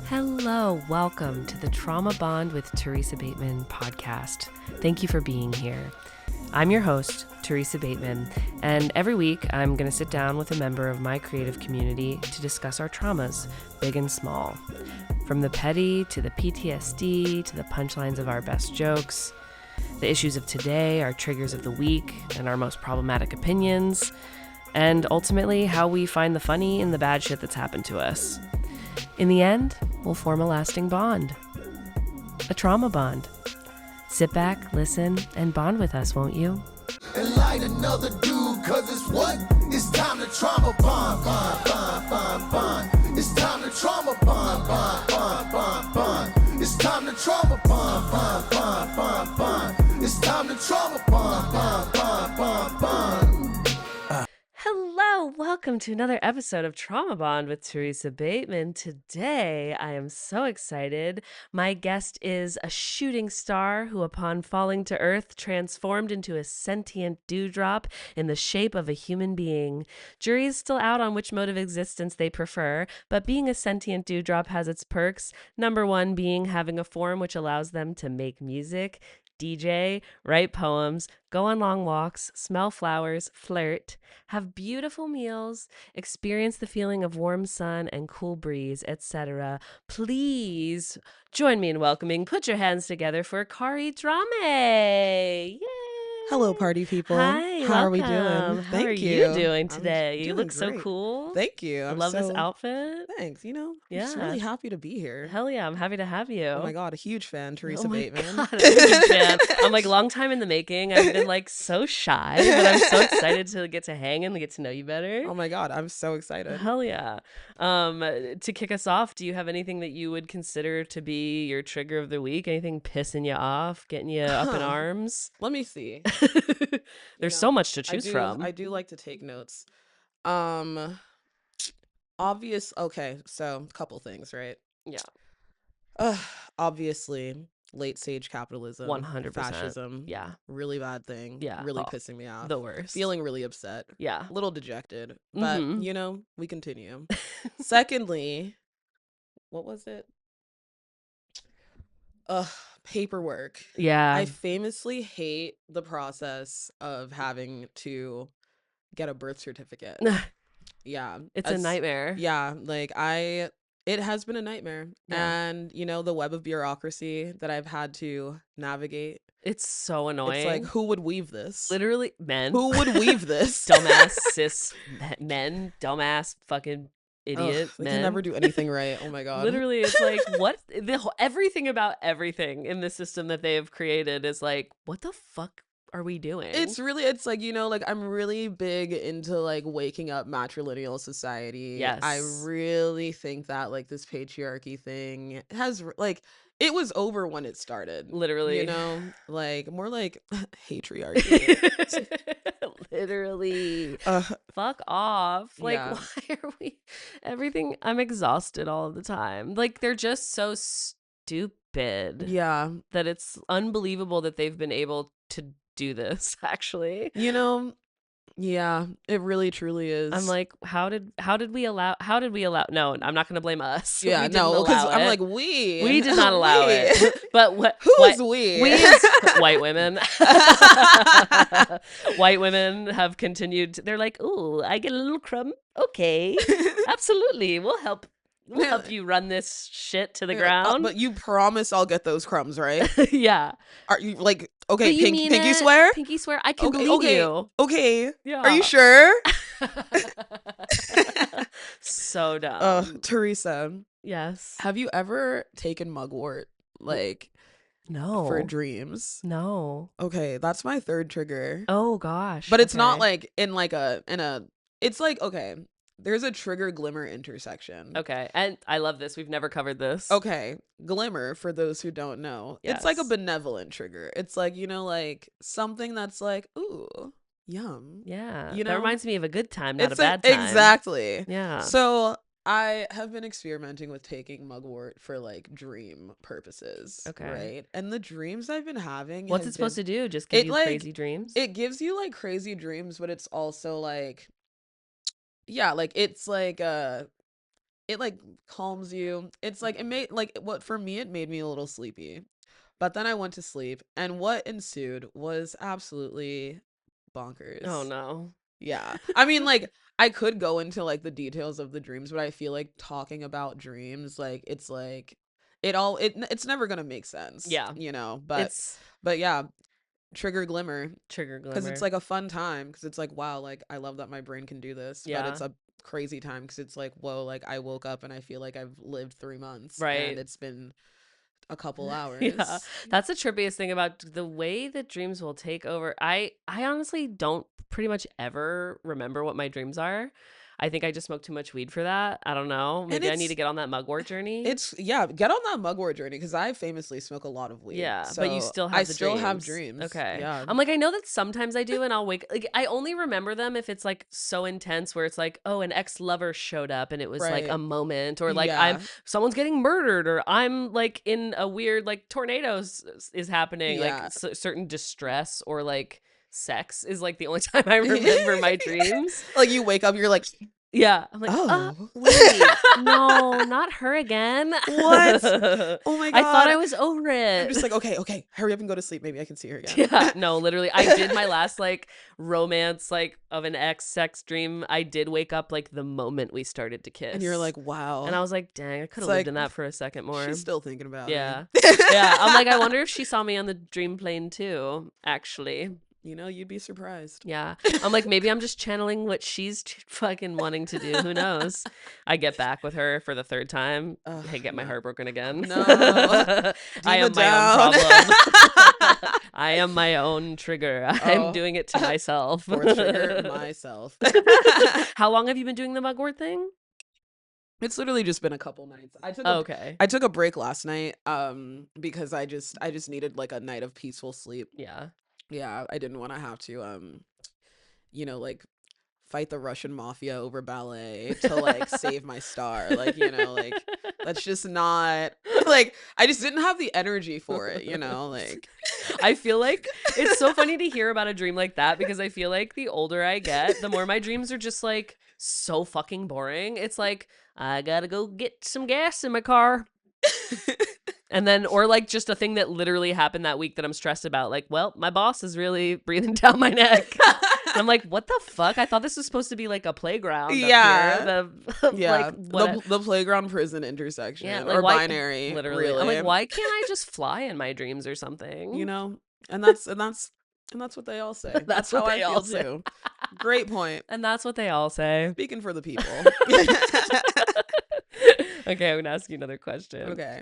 Hello, welcome to the Trauma Bond with Theresa Bateman podcast. Thank you for being here. I'm your host, Theresa Bateman, and every week I'm going to sit down with a member of my creative community to discuss our traumas, big and small. From the petty to the PTSD to the punchlines of our best jokes, the issues of today, our triggers of the week, and our most problematic opinions, and ultimately how we find the funny in the bad shit that's happened to us. In the end, we'll form a lasting bond. A trauma bond. Sit back, listen, and bond with us, won't you? And light another dude, cause it's what? It's time to trauma bond, bond, bond, bond, bond. It's time to trauma bond, bond, bond, bond, bond. It's time to trauma bond, bond, bond, bond, bond. It's time to trauma bond, bond, bond, bond, bond. Hello, welcome to another episode of Trauma Bond with Theresa Bateman. Today, I am so excited. My guest is a shooting star who, upon falling to earth, transformed into a sentient dewdrop in the shape of a human being. Jury is still out on which mode of existence they prefer, but being a sentient dewdrop has its perks. Number one being having a form which allows them to make music, DJ, write poems, go on long walks, smell flowers, flirt, have beautiful meals, experience the feeling of warm sun and cool breeze, etc. Please join me in welcoming, put your hands together for Kari Dramé. Yay! Hello, party people. Hi, How are we doing? welcome. How are you doing today? You look so great. cool. Thank you. I I'm love this so- outfit. Thanks. I'm just Yeah. really happy to be here. Hell yeah, I'm happy to have you. Oh my God, a huge fan, Theresa Oh my Bateman. God, I'm a huge fan. I'm like long time in the making. I've been like so shy, but I'm so excited to get to hang and get to know you better. Oh my God, I'm so excited. Hell yeah. To kick us off, do you have anything that you would consider to be your trigger of the week? Anything pissing you off, getting you up in arms? Let me see. There's know, so much to choose from. I do like to take notes. Okay, so a couple things, right? Yeah. Obviously, late stage capitalism, 100%. fascism, Yeah. really bad thing. Yeah. Really Oh, pissing me off. The worst. Feeling really upset. Yeah. A little dejected, but Mhm. we continue. Secondly, what was it? Paperwork. Yeah. I famously hate the process of having to get a birth certificate. Yeah. It's a nightmare. Yeah, it has been a nightmare. Yeah. And the web of bureaucracy that I've had to navigate. It's so annoying. It's like, who would weave this? Literally, men. Who would weave this? Dumbass cis men, dumbass fucking idiot They men. can never do anything right. Oh my God. Literally, it's like what everything about everything in the system that they have created is like, what the fuck are we doing? It's like, I'm really big into waking up matrilineal society. Yes. I really think that this patriarchy thing has it was over when it started. Literally. More like hatriarchy. Literally. Fuck off. Yeah. Why are we everything? I'm exhausted all of the time. They're just so stupid. Yeah. That it's unbelievable that they've been able to do this, actually. Yeah, it really truly is. I'm like, how did we allow no, I'm not gonna blame us. Yeah, we no, because I'm like, we did not allow it. But who's we? We as white women. White women have continued they're like, ooh, I get a little crumb. Okay. Absolutely. We'll help you run this shit to the ground. But you promise I'll get those crumbs, right? Yeah. Are you okay, You mean pinky it? swear? Pinky swear. I can believe you. Okay. Yeah. Are you sure? So dumb. Teresa. Yes. Have you ever taken mugwort No. for dreams? No. Okay, that's my third trigger. Oh gosh. But it's not okay. it's like, okay, there's a trigger glimmer intersection. Okay. And I love this. We've never covered this. Okay. Glimmer, for those who don't know, it's like a Yes. benevolent trigger. It's like, something that's like, ooh, yum. Yeah. You That know? reminds me of a good time, not It's a bad time. Exactly. Yeah. So I have been experimenting with taking mugwort for dream purposes. Okay. Right. And the dreams I've been having. What's it supposed to do? Just give you crazy dreams? It gives you crazy dreams, but it's also yeah, it's it like calms you. It's like it made like what for me it made me a little sleepy. But then I went to sleep, and what ensued was absolutely Oh bonkers. no. Yeah. I mean, like, I could go into like the details of the dreams, but I feel like talking about dreams, like it's never gonna make sense, Yeah. you know. It's But yeah, trigger glimmer, trigger because it's glimmer. like a fun time, because it's like, wow, like I love that my brain can do this, but Yeah. it's a crazy time because it's like, whoa, like I woke up and I feel like I've lived 3 months and Right. it's been a couple Yeah. hours. That's the trippiest thing about the way that dreams will take over. I honestly don't pretty much ever remember what my dreams are. I think I just smoke too much weed for that. I don't know. And Maybe I need to get on that mugwort journey. it's yeah, get on that mugwort journey because I famously smoke a lot of weed. Yeah, but you So still I have the still have dreams. dreams. Okay. Yeah. I'm like, I know that sometimes I do, and I'll wake, like, I only remember them if it's like so intense where it's like, oh, an ex-lover showed up and it was like Right. a moment, or like Yeah. someone's getting murdered, or I'm like in a weird, like, tornadoes is happening, like Yeah. certain distress, or like sex is like the only time I remember my dreams. Like you wake up, you're like, Yeah. I'm like, oh. wait, no, not her again. What? Oh my I thought God. I was over I'm it. just like, okay, hurry up and go to sleep. Maybe I can see her again. Yeah, no, literally. I did my last like romance like of an ex sex dream. I did wake up like the moment we started to kiss. And you're like, wow. And I was like, dang, I could have It's lived like, in that for a second more. She's still thinking about Yeah. me. Yeah. I'm like, I wonder if she saw me on the dream plane too, actually. You know, you'd be surprised. Yeah. I'm like, maybe I'm just channeling what she's fucking wanting to do. Who knows? I get back with her for the third time. Hey, get my heart broken again. No. I am Diva my down. own problem. I am my own trigger. I'm Oh. doing it to myself. Fourth trigger, myself. How long have you been doing the mugwort thing? It's literally just been a couple nights. Okay. I took a break last night because I just needed like a night of peaceful sleep. Yeah. Yeah, I didn't want to have to you know, like fight the Russian mafia over ballet to like save my star. Like, you know, like that's just not like I just didn't have the energy for it, you know, like I feel like it's so funny to hear about a dream like that, because I feel like the older I get, the more my dreams are just like so fucking boring. It's like, I gotta go get some gas in my car. And then, or like just a thing that literally happened that week that I'm stressed about. Like, well, my boss is really breathing down my neck. And I'm like, what the fuck? I thought this was supposed to be like a playground. Yeah. Like, the playground prison intersection, yeah, like or why, binary. literally. Really. I'm like, why can't I just fly in my dreams or something? You know, and that's what they all say. That's how what I they feel all say. too. Great point. And that's what they all say. Speaking for the people. Okay, I'm gonna ask you another question. Okay.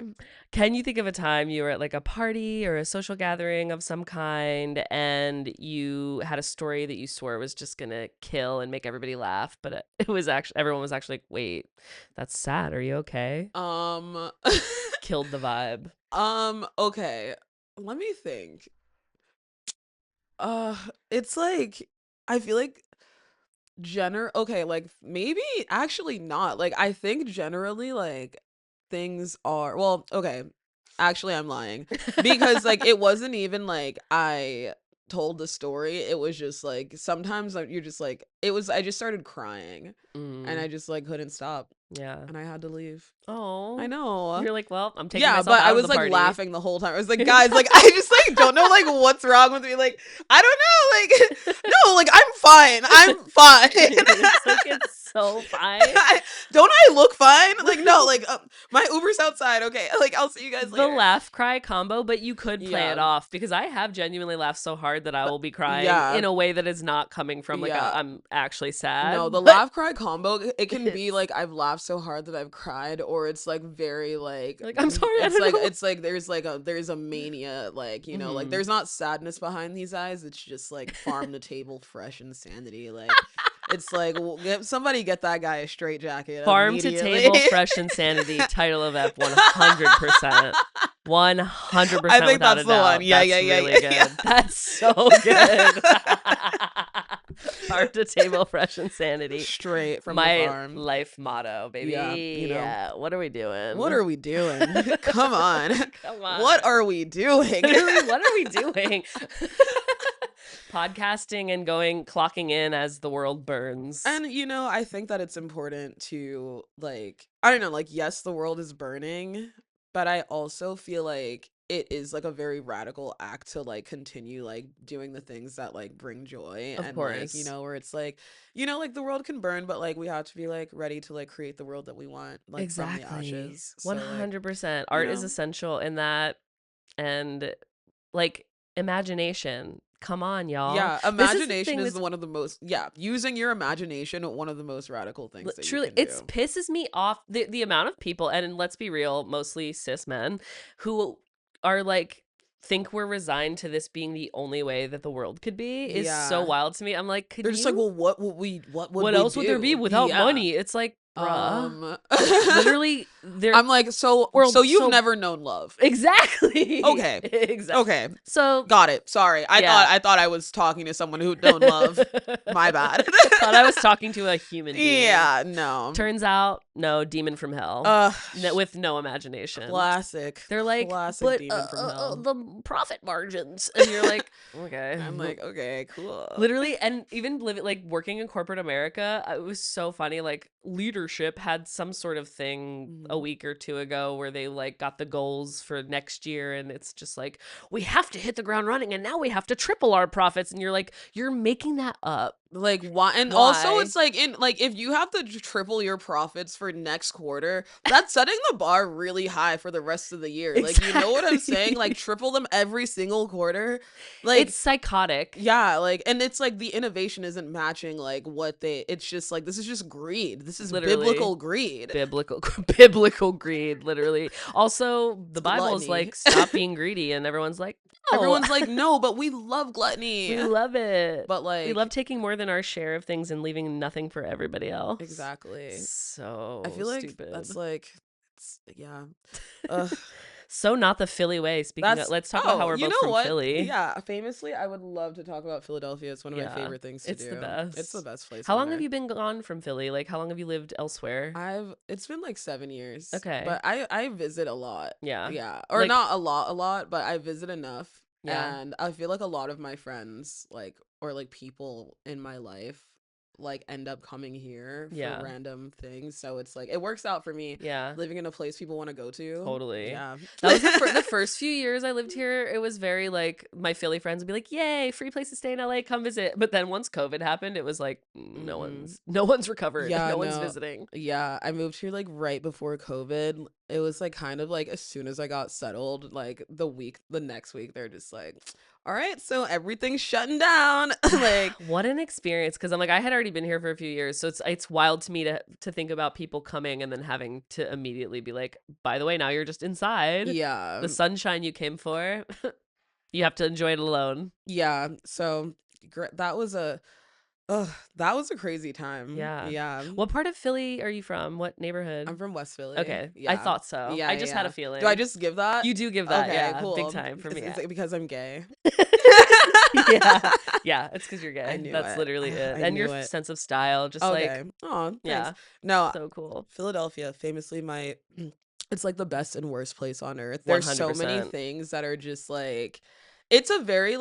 Can you think of a time you were at like a party or a social gathering of some kind, and you had a story that you swore was just gonna kill and make everybody laugh, but it was actually, everyone was actually like, wait, that's sad. Are you okay? Killed the vibe. Okay. Let me think. It's like I feel like okay, like maybe actually not. Like I think generally like things are well, okay. Actually, I'm lying. Because like it wasn't even like I told the story. It was just like sometimes you're just like I just started crying and I just like couldn't stop Yeah. and I had to leave. Oh, I know. you're like, well, I'm taking Yeah, myself but out I of was the like party. laughing the whole time. I was like, guys, like I just like don't know like what's wrong with me. Like I don't know. Like no, like I'm fine. I'm fine. It's like, it's so fine. Don't I look fine? Like no, like my Uber's outside. Okay, like I'll see you guys The later. laugh cry combo, but you could play it Yeah. off, because I have genuinely laughed so hard that I will be crying Yeah. in a way that is not coming from like Yeah. I'm actually sad. No, the but- laugh cry combo, it can be like I've laughed so hard that I've cried, or it's like very like I'm sorry, I It's don't like know. it's like there's a mania, like, you know, like Mhm. there's not sadness behind these eyes. It's just like farm to table fresh insanity. Like it's like somebody get that guy a straight jacket. Farm to immediately. table fresh insanity, title of F 100%. 100%. I think without that's a the doubt. one. Yeah, That's yeah, yeah, really yeah, good. yeah. That's so good. Farm to table fresh insanity. Straight from My the farm. life motto, baby. Yeah, you know. Yeah. What are we doing? What are we doing? Come on. Come on. What are we doing? Literally, what are we doing? podcasting and clocking in as the world burns. And, I think that it's important to, like, I don't know, like, yes, the world is burning, but I also feel like it is, like, a very radical act to, like, continue, like, doing the things that, like, bring joy. Of And, course. like, where it's like, like, the world can burn, but, like, we have to be, like, ready to, like, create the world that we want, like, from the ashes. So, like, 100%. Art is essential in that. And, like, imagination. Come on, y'all. Yeah, This is the imagination thing is one of the most, using your imagination, one of the most radical things that truly, you can it do. pisses me off the amount of people, and let's be real, mostly cis men, who are like think we're resigned to this being the only way that the world could be is so Yeah. wild to me. I'm like, They're just like, well, what would we else would there be do? without Yeah. money? It's like, bruh. Literally, I'm like, so you've never known love. Exactly. Okay. Exactly. Okay. So got it. Sorry. I thought I was talking to someone who'd known love. My bad. Thought I was talking to a human being. Yeah, no. Turns out, no, demon from hell. With no imagination. Classic. They're like, classic but demon from hell. the profit margins. And you're like, okay. I'm like, okay, cool. Literally, and even working in corporate America, it was so funny. Like, leadership had some sort of thing a week or two ago where they like got the goals for next year, and it's just like, we have to hit the ground running, and now we have to triple our profits. And you're like, you're making that up. Like, why? And Why? also, it's like, if you have to triple your profits for next quarter, that's setting the bar really high for the rest of the year. Exactly. Like, you know what I'm saying? Like, triple them every single quarter. Like, it's psychotic. Yeah, like, and it's like the innovation isn't matching like it's just like, this is just greed. This is literally biblical greed. Biblical greed, literally. Also, the Bible's like, stop being greedy, and everyone's like, no. Everyone's like, no, but we love gluttony. We love it. But like, we love taking more than our share of things and leaving nothing for everybody else. Exactly. So I feel like stupid. That's like, yeah. So not the Philly way. Speaking of, let's talk about how we're both from Philly. Yeah, famously, I would love to talk about Philadelphia. It's one of my favorite things to do. It's the best. It's the best place. How long have you been gone from Philly? Like, how long have you lived elsewhere? It's been like 7 years. Okay. But I visit a lot. Yeah. Yeah. Or like, not a lot, but I visit enough. Yeah. And I feel like a lot of my friends, like, or like people in my life, like, end up coming here for random things. So it's like, it works out for me. Yeah. Living in a place people want to go to. Totally. Yeah. That was the first few years I lived here. It was very like, my Philly friends would be like, yay, free place to stay in LA, come visit. But then once COVID happened, it was like, no one's recovered. Yeah, no one's visiting. Yeah. I moved here like right before COVID. It was like kind of like as soon as I got settled, like the next week, they're just like, all right, so everything's shutting down. Like, what an experience. Because I'm like, I had already been here for a few years, so it's wild to me to think about people coming and then having to immediately be like, by the way, now you're just inside. Yeah. The sunshine you came for, you have to enjoy it alone. Yeah. So that was a crazy time. Yeah. Yeah. What part of Philly are you from? What neighborhood? I'm from West Philly. Okay. Yeah. I thought so. Yeah. I just had a feeling. Do I just give that? You do give that. Okay, Yeah. cool. Big time for me. Is it because I'm gay? Yeah. Yeah. It's because you're gay. I knew That's it. literally it. I And knew your it. sense of style. Just Okay. like, Oh, thanks. yeah. No. So cool. Famously, it's like the best and worst place on earth. There's 100%. so many things that are just like, it's a very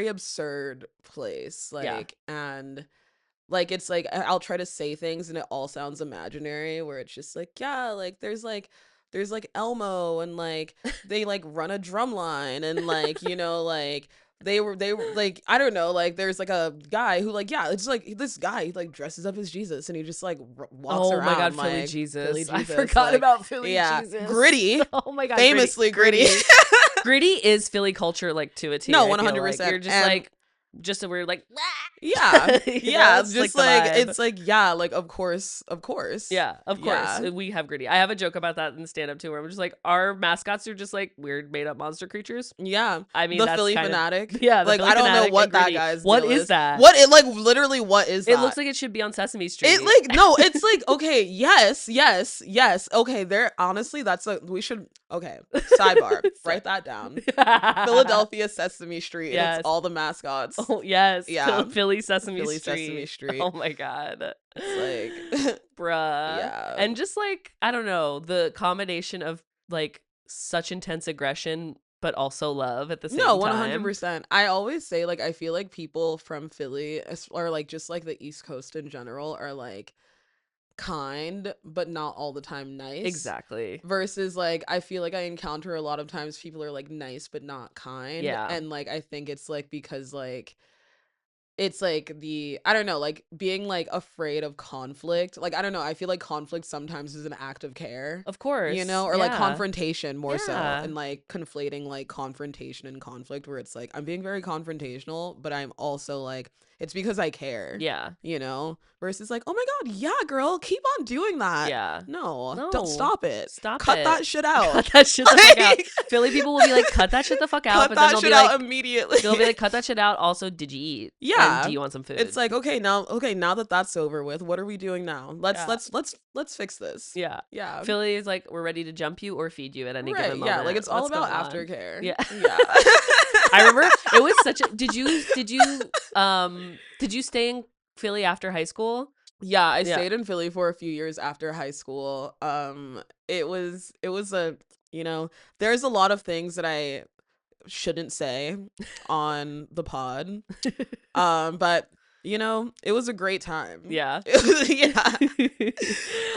absurd place. Like, and like, it's like, I'll try to say things and it all sounds imaginary, where it's just like, yeah, like there's like Elmo, and like they like run a drum line, and like, like they were like, I don't know, like there's like a guy who like, yeah, it's like this guy, he like dresses up as Jesus, and he just like walks around. Oh my God, like, Philly Jesus. I Jesus, forgot like, about Philly yeah, Jesus. Gritty. Oh my God. Famously gritty. Gritty is Philly culture, like, to a T. No, I feel 100%. Like. You're just like, just a weird like, yeah, yeah, it's just like it's like, yeah, like of course, yeah, of course, yeah. We have Gritty. I have a joke about that in stand up too, where I'm just like, our mascots are just like weird made up monster creatures. Yeah, I mean, the that's Philly kind of, fanatic. yeah, like Philly I don't know fanatic what and that Gritty. guy's What deal is that? What it like literally? What is that? It looks like it should be on Sesame Street. It like no, it's like, okay, yes. Okay, there. Honestly, we should. Okay, sidebar. Write that down. Philadelphia Sesame Street. Yes. It's all the mascots. Oh yes, Yeah. Philly Sesame Philly Street. Sesame Street. Oh my God. It's like, bruh. Yeah. And just like, I don't know, the combination of like such intense aggression but also love at the No, same time. 100%. I always say, like, I feel like people from Philly or like just like the East Coast in general are like kind, but not all the time nice. Exactly. Versus like I feel like I encounter a lot of times people are like nice but not kind. Yeah. And like I think it's like because like it's like I don't know, like being like afraid of conflict. Like I don't know, I feel like conflict sometimes is an act of care, Of you course. know, or like Yeah. confrontation more so, Yeah. and like conflating like confrontation and conflict where it's like I'm being very confrontational, but I'm also like it's because I care, Yeah. you know, versus like, oh my God, yeah, girl, keep on doing that. Yeah. No, don't No. stop it. Stop Cut it. that shit out. Cut that shit the fuck out. Like, Philly people will be like, cut that shit the fuck out, cut but then that they'll shit be out like, immediately. they'll be like, cut that shit out. Also, did you eat? And Yeah. do you want some food? It's like, okay, now that that's over with, what are we doing now? Let's Yeah. let's fix this. Yeah. Yeah. Philly is like, we're ready to jump you or feed you at any Right. given moment. Yeah. Like it's all What's about going on? aftercare. Yeah. Yeah. I remember it was such a did you stay in Philly after high school? Yeah, I Yeah. stayed in Philly for a few years after high school. It was a, you know, there's a lot of things that I shouldn't say on the pod. But you know, it was a great time. Yeah. Yeah.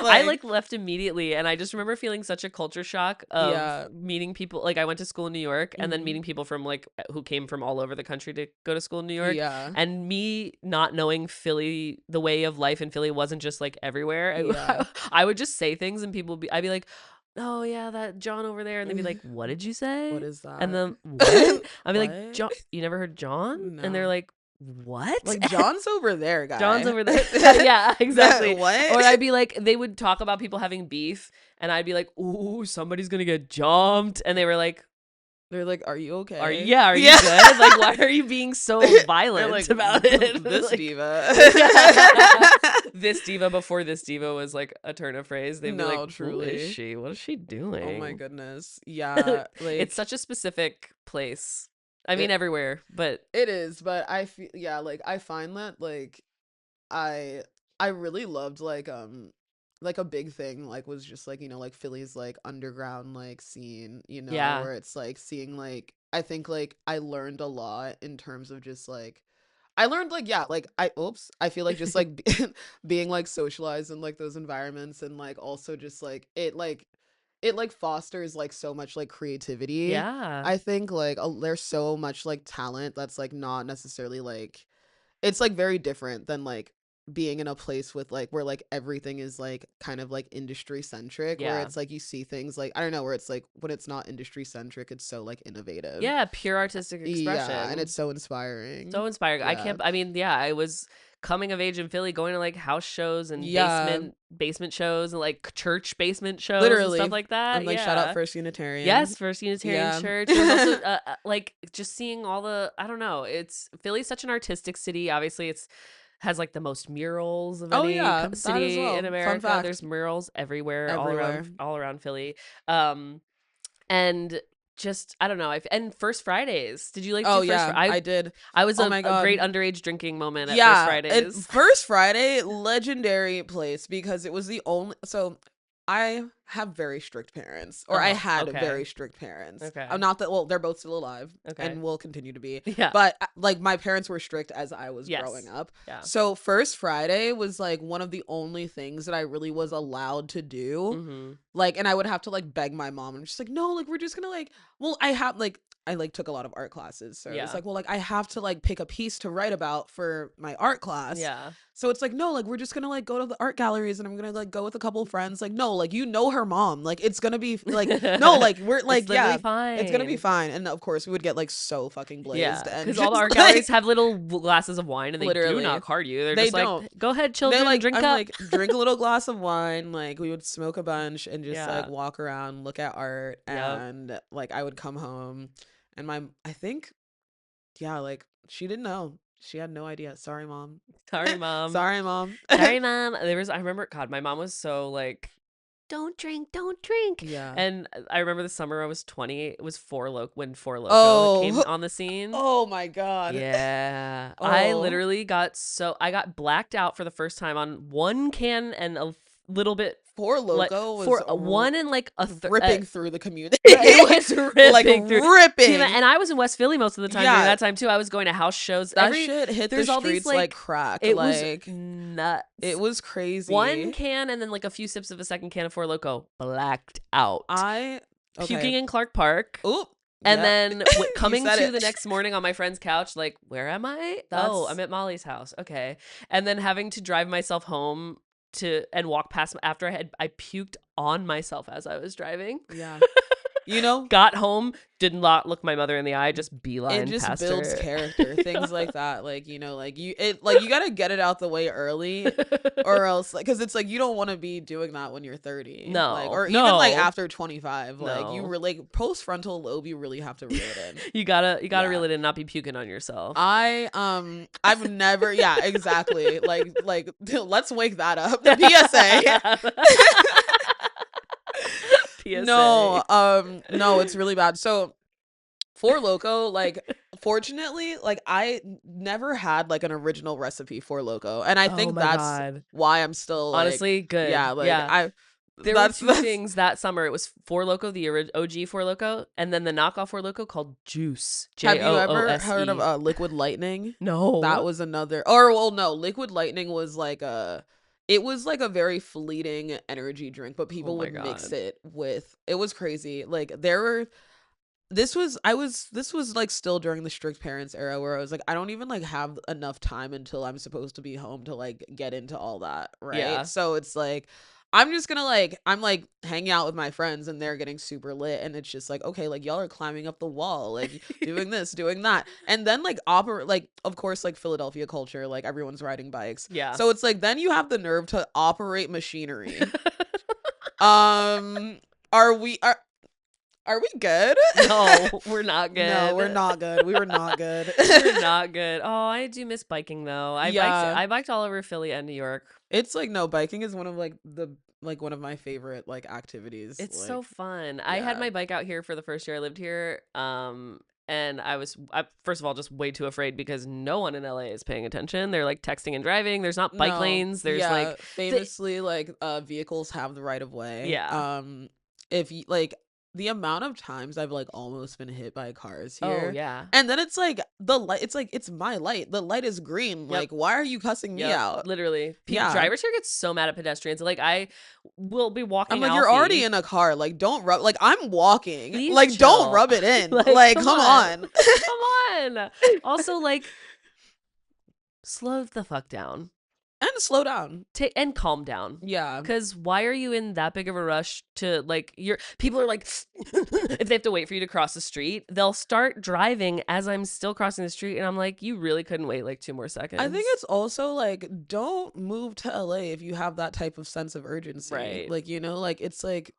I like left immediately, and I just remember feeling such a culture shock of Yeah. meeting people. Like I went to school in New York and then Mhm. meeting people from like who came from all over the country to go to school in New York. Yeah. And me not knowing Philly, the way of life in Philly wasn't just like everywhere. Yeah. I would just say things and I'd be like, oh yeah, that John over there, and they'd be like, what did you say? What is that? And then what? I'd be like, What? John, you never heard John? And they're No. like, what? Like John's over there, guy. John's over there. Yeah, exactly. What? Or I'd be like, they would talk about people having beef, and I'd be like, ooh, somebody's gonna get jumped. And they were like, They're like, are you okay? are you good? Like, why are you being so violent like, about it? This Like, diva. this diva before this diva was like a turn of phrase. They'd be No, like, truly. who is she? What is she doing? Oh my goodness. Yeah. Like It's such a specific place. I mean, everywhere, but it is, but I feel, yeah, like I find that like I I really loved like a big thing like was just like, you know, like Philly's like underground like scene, you know, Yeah. where it's like seeing like I think like I learned a lot in terms of just like I learned like yeah, like I feel like just like being like socialized in like those environments, and like also just like it like fosters like so much like creativity. yeah. I think like there's so much like talent that's like not necessarily like it's like very different than like being in a place with like where like everything is like kind of like industry centric, where Yeah. it's like you see things like I don't know, where it's like when it's not industry centric it's so like innovative. Yeah, pure artistic expression. Yeah, and it's so inspiring. so inspiring. Yeah. I mean, yeah, I was coming of age in Philly, going to like house shows and Yeah. basement shows and like church basement shows Literally. and stuff like that. I'm like yeah. shout out First Unitarian. Yes, First Unitarian Yeah. Church. It was also, like just seeing all the I don't know. It's Philly's such an artistic city. Obviously, it's has like the most murals of Oh, any yeah, that as city well. in Fun America. fact. There's murals everywhere, Everywhere. all around Philly. And just I don't know. And First Fridays. Did you like? Oh do yeah, First I did. I was Oh a my God. great underage drinking moment at Yeah, First and Fridays. First Friday, legendary place because it was the only. So I have very strict parents, or I had okay. very strict parents. Okay. I'm not that well. They're both still alive, Okay. and will continue to be. Yeah. But like my parents were strict as I was Yes. growing up. Yeah. So First Friday was like one of the only things that I really was allowed to do. Mm-hmm. Like, and I would have to like beg my mom, and just like, no, like we're just gonna like. Well, I like took a lot of art classes, so Yeah. it's like, well, like I have to like pick a piece to write about for my art class. Yeah. So it's like, no, like we're just gonna like go to the art galleries, and I'm gonna like go with a couple of friends. Like, no, like you know her mom, like it's gonna be like no, like we're like It's literally yeah, fine. it's gonna be fine. And of course, we would get like so fucking blazed. Yeah, and because all the just, art like, galleries have little glasses of wine, and they do Literally. not card you. They're They just like, don't. go ahead, children, they like drink I'm up. like drink a little glass of wine. Like we would smoke a bunch and just Yeah. like walk around, look at art, Yep. and like I would come home, and I think, yeah, like she didn't know. She had no idea. Sorry, mom. Sorry, mom. Sorry, mom. Sorry, mom. I remember, God, my mom was so like, don't drink. Yeah. And I remember the summer I was 20. It was when Four Loko Oh. came on the scene. Oh my God. Yeah. I Oh. literally I got blacked out for the first time on one can and little bit Four like Loko for was one and like a ripping through the community. it was Like ripping through. ripping. And I was in West Philly most of the time during Yeah. that time too. I was going to house shows. That shit hit the There's all these streets like crack. it was Like nuts. it was crazy. One can and then like a few sips of a second can of Four Loko, blacked out. Puking in Clark Park. Oop. And Yep. then coming said to it. the next morning on my friend's couch, like, where am I? Oh, I'm at Molly's house. Okay. And then having to drive myself home and walk past after I puked on myself as I was driving. Yeah. You know, got home, did not look my mother in the eye, just beeline it just past builds her. character, things like that. Like, you know, like you gotta get it out the way early, or else, like, because it's like you don't want to be doing that when you're 30, No, like, or no. even like after 25. Like, you No. really post frontal lobe, you really have to reel it in. You gotta Yeah. reel it in, not be puking on yourself. I've never, yeah, exactly. Like let's wake that up. The PSA. PSA. No, it's really bad. So Four Loko, like, fortunately, like, I never had like an original recipe for Loco, and I think my that's God. why I'm still like, Honestly, good. yeah, like There were two things that summer. It was Four Loko, the OG Four Loko, and then the knockoff Four Loko called Juice. Have you ever Joose. heard of Liquid Lightning? No. That was another. Or well, no, Liquid Lightning was like it was like a very fleeting energy drink, but people would mix it with. It was crazy. Like there were. This was like still during the strict parents era where I was like, I don't even like have enough time until I'm supposed to be home to like get into all that, right? Yeah. So it's like I'm just gonna like I'm like hanging out with my friends and they're getting super lit, and it's just like, okay, like y'all are climbing up the wall, like doing this, doing that, and then like like of course like Philadelphia culture, like everyone's riding bikes, Yeah. so it's like then you have the nerve to operate machinery. Are we good? No, we're not good. No, we're not good. We were not good. We're not good. Oh, I do miss biking though. Yeah. I biked all over Philly and New York. It's like, no, biking is one of like one of my favorite like activities. It's like, so fun. I had yeah. my bike out here for the first year I lived here. And I first of all just way too afraid because no one in LA is paying attention. They're like texting and driving. There's not bike lanes. There's like famously like vehicles have the right of way. Yeah. If you like the amount of times I've like almost been hit by cars here. Oh yeah. And then it's like the light, it's like it's my light. The light is green. Yep. Like, why are you cussing me out? Literally. Yeah. Drivers here get so mad at pedestrians. Like I will be walking. I'm like, you're already in a car. Like, don't rub. Like, I'm walking. Please like, chill. don't rub it in. like come on. Come on. Also, like, slow the fuck down. And slow down. And calm down. Yeah. Because why are you in that big of a rush to like people are like if they have to wait for you to cross the street, they'll start driving as I'm still crossing the street, and I'm like, you really couldn't wait like 2 more seconds. I think it's also like, don't move to LA if you have that type of sense of urgency. Right. Like, you know, like it's like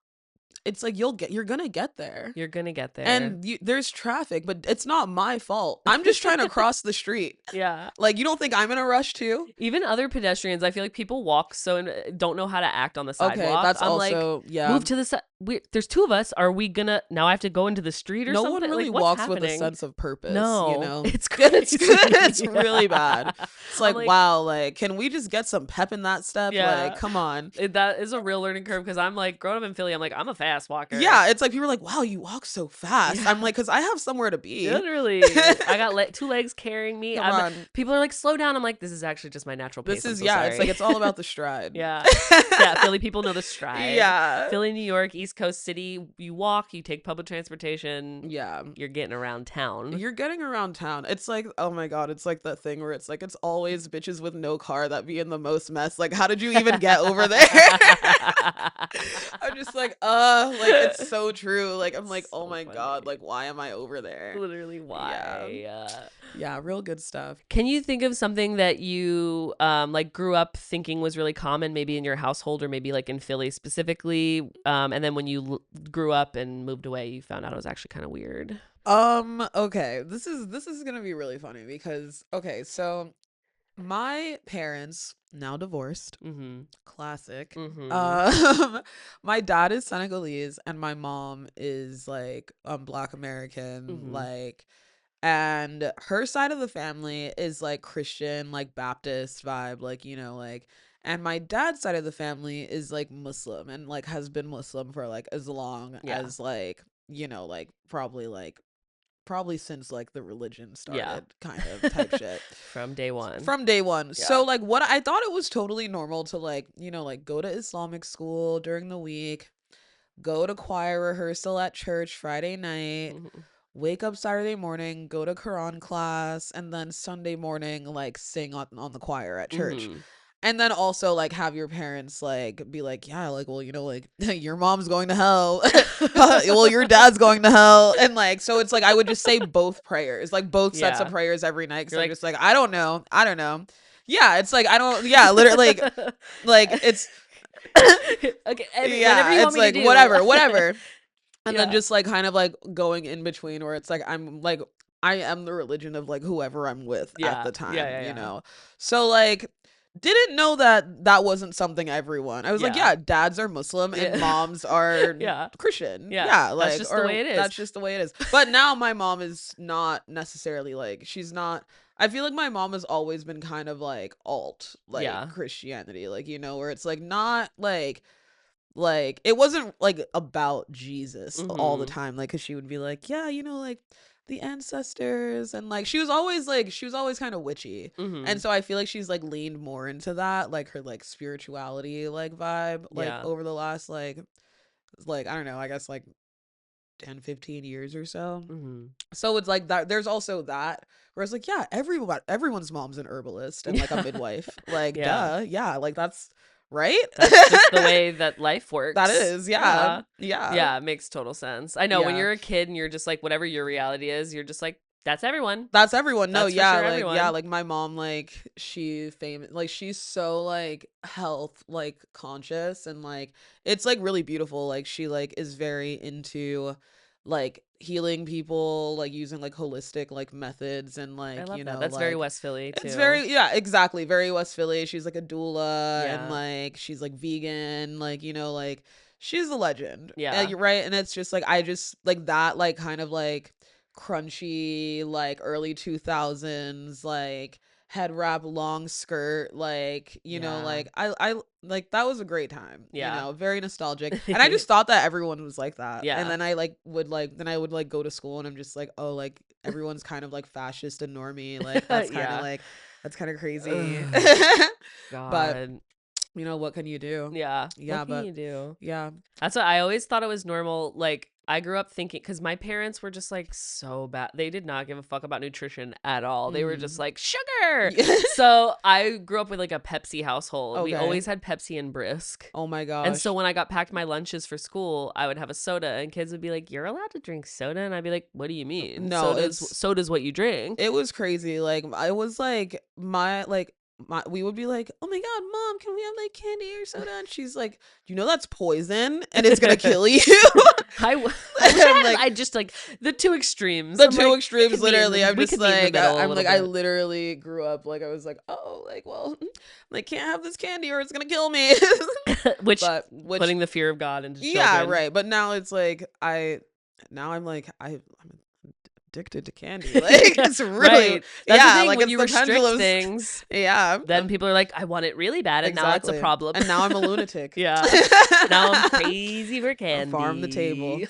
you're gonna get there. You're gonna get there. And there's traffic, but it's not my fault. I'm just trying to cross the street. Yeah. Like, you don't think I'm in a rush too? Even other pedestrians, I feel like people walk don't know how to act on the sidewalk. Okay, that's I'm also, like, yeah. move to the side. There's 2 of us. Are we gonna now? I have to go into the street or no something? one really like, walks happening? with a sense of purpose. No, you know, it's crazy. it's really bad. It's like, like, wow, like, can we just get some pep in that step? Yeah. Like, come on. That is a real learning curve because I'm like, growing up in Philly, I'm like, I'm a fast walker. Yeah, it's like people are like, wow, you walk so fast. Yeah. I'm like, because I have somewhere to be. Literally, I got 2 legs carrying me. Come on. People are like, slow down. I'm like, this is actually just my natural pace. This is, I'm so yeah, sorry. it's like, it's all about the stride. Yeah. Yeah, Philly people know the stride. Yeah. Philly, New York, East Coast city, you walk, you take public transportation. Yeah. You're getting around town. You're getting around town. It's like, oh my God, it's like that thing where it's like, it's always bitches with no car that be in the most mess. Like, how did you even get over there? I'm just like it's so true. Like, I'm like, So oh my funny. God, like, why am I over there? Literally, why? Yeah, real good stuff. Can you think of something that you like grew up thinking was really common, maybe in your household or maybe like in Philly specifically, and then when you grew up and moved away, you found out it was actually kind of weird? Okay, this is gonna be really funny because, okay, so my parents, now divorced, Mm-hmm. classic. Mm-hmm. My dad is Senegalese and my mom is like Black American, Mhm. like, and her side of the family is like Christian, like Baptist vibe, like, you know, like, And my dad's side of the family is like Muslim and like has been Muslim for like as long as like, like probably since like the religion started, kind of type shit. From day one. So like what I thought it was totally normal to like, like go to Islamic school during the week, go to choir rehearsal at church Friday night, wake up Saturday morning, go to Quran class, and then Sunday morning like sing on the choir at church. And then also like have your parents like be like, yeah, like, well, like your mom's going to hell. Well, your dad's going to hell. And like, so it's like, I would just say both prayers, like both sets of prayers every night. Cause I'm just like, I don't know. Yeah. It's like, literally like it's, okay. Yeah. It's like, whatever. And then just like kind of like going in between where it's like, I am the religion of like whoever I'm with at the time, So like, didn't know that wasn't something everyone. I was like, yeah, dads are Muslim and moms are Christian. Yeah, like that's just the way it is. That's just the way it is. But now my mom is not necessarily like, she's not. I feel like my mom has always been kind of like alt, like Christianity, like where it's like not like it wasn't like about Jesus all the time, like because she would be like, yeah, like the ancestors, and like she was always kind of witchy, and so I feel like she's like leaned more into that, like her like spirituality like vibe, like over the last like I don't know, I guess like 10-15 years or so. So it's like that there's also that where it's like, yeah, everyone's mom's an herbalist and like a midwife, like duh, like that's right. That's just the way that life works. That is, yeah. It makes total sense. I know when you're a kid and you're just like, whatever your reality is, you're just like, that's everyone. No, That's yeah, sure like everyone. like my mom, like she's so like health like conscious, and like it's like really beautiful. Like she like is very into like healing people, like using like holistic like methods, and like I love that. That's like, very West Philly too. it's very exactly, very West Philly. She's like a doula, and like she's like vegan, like like she's a legend. You're right. And it's just like I just like that like kind of like crunchy like early 2000s like head wrap, long skirt, like like I like that was a great time. Very nostalgic. And I just thought that everyone was like that. And then I would go to school and I'm just like, oh, like everyone's kind of like fascist and normie, like that's kind of like that's kind of crazy. God. But what can you do? What can you do? Yeah, that's what I always thought it was normal. Like I grew up thinking, because my parents were just like so bad. They did not give a fuck about nutrition at all. They were just like sugar. So I grew up with like a Pepsi household. We always had Pepsi and Brisk. Oh my gosh. And so when I got packed my lunches for school, I would have a soda, and kids would be like, "You're allowed to drink soda," and I'd be like, "What do you mean? No, soda's what you drink." It was crazy. Like I was like we would be like, oh my god, mom, can we have like candy or soda? And she's like, that's poison and it's gonna kill you. I just like the two extremes. Extremes, literally. I'm just like, I literally grew up like I was like, oh, like, well, I can't have this candy or it's gonna kill me. which putting the fear of God into children. Yeah, right. But now it's like I'm addicted to candy. Like it's really right. That's the thing, like when you restrict things, then people are like, I want it really bad, and now it's a problem. And now I'm a lunatic. Now I'm crazy for candy. Farm the table.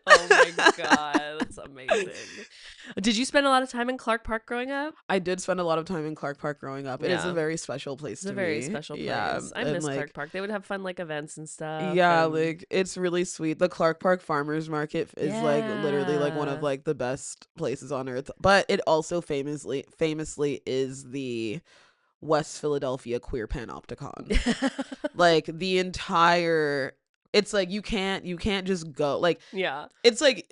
Oh my god, that's amazing. Did you spend a lot of time in Clark Park growing up? I did spend a lot of time in Clark Park growing up. It is a very special place to me. It's a very special place. I miss Clark Park. They would have fun like events and stuff. Yeah, like it's really sweet. The Clark Park Farmers Market is like literally like one of like the best places on earth. But it also famously is the West Philadelphia Queer Panopticon. Like the entire, it's like you can't just go. Like it's like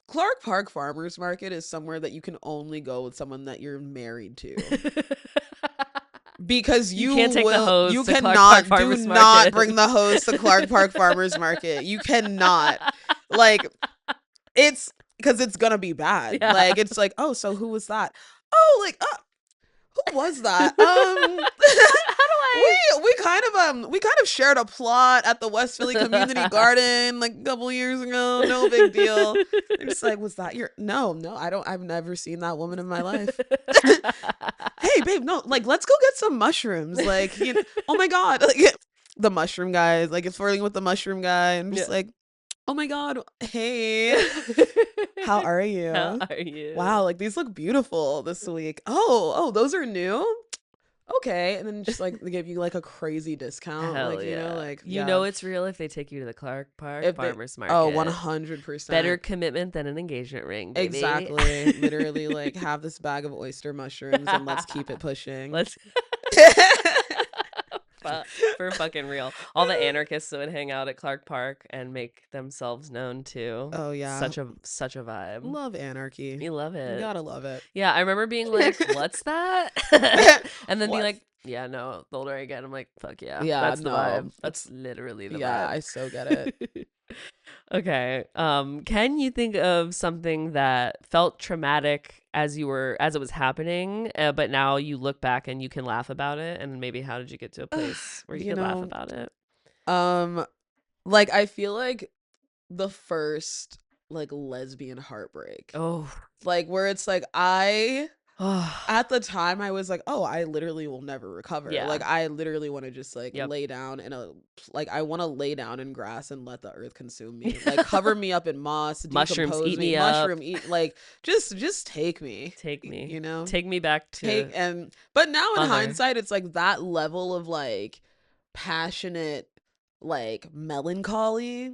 Clark Park Farmers Market is somewhere that you can only go with someone that you're married to. Because you can't take the hose. You to cannot Clark Park do not bring the hose to Clark Park Farmers Market. You cannot. Like it's because it's gonna be bad. Like it's like, oh, so who was that? Oh, like Who was that? How do I? We kind of shared a plot at the West Philly Community Garden like a couple years ago. No big deal. They're just like, was that your? No, I don't. I've never seen that woman in my life. Hey, babe, no, like let's go get some mushrooms. Like, oh my god, like the mushroom guy is like flirting with the mushroom guy, and just like, oh my god, hey, how are you? How are you? Wow, like these look beautiful this week. Oh, those are new. Okay, and then just like they give you like a crazy discount, Hell like yeah. like You know it's real if they take you to the Clark Park if they- Farmers Market. oh 100%. Better commitment than an engagement ring, baby. Exactly. Literally, like have this bag of oyster mushrooms and let's keep it pushing. Let's for fucking real. All the anarchists that would hang out at Clark Park and make themselves known too. Oh yeah, Such a vibe. love anarchy. You love You it. gotta love it. Yeah, I remember being like, "What's that?" and then being What? like, "Yeah, no." The older I get, I'm like, "Fuck yeah, Yeah, that's the no, vibe. That's literally the Yeah, vibe." I so get it. Okay. Can you think of something that felt traumatic as it was happening, but now you look back and you can laugh about it? And maybe how did you get to a place where you You could laugh know, about it? Like I feel like the first like lesbian heartbreak, Oh. like where it's like at the time I was like, oh, I literally will never recover. Yeah. Like I literally want to just like Yep. lay down in I want to lay down in grass and let the earth consume me. Like cover me up in moss, Mushrooms decompose eat me up. mushroom eat like just take me. Take me. You know? Take me back to But now in mother. hindsight it's like that level of like passionate like melancholy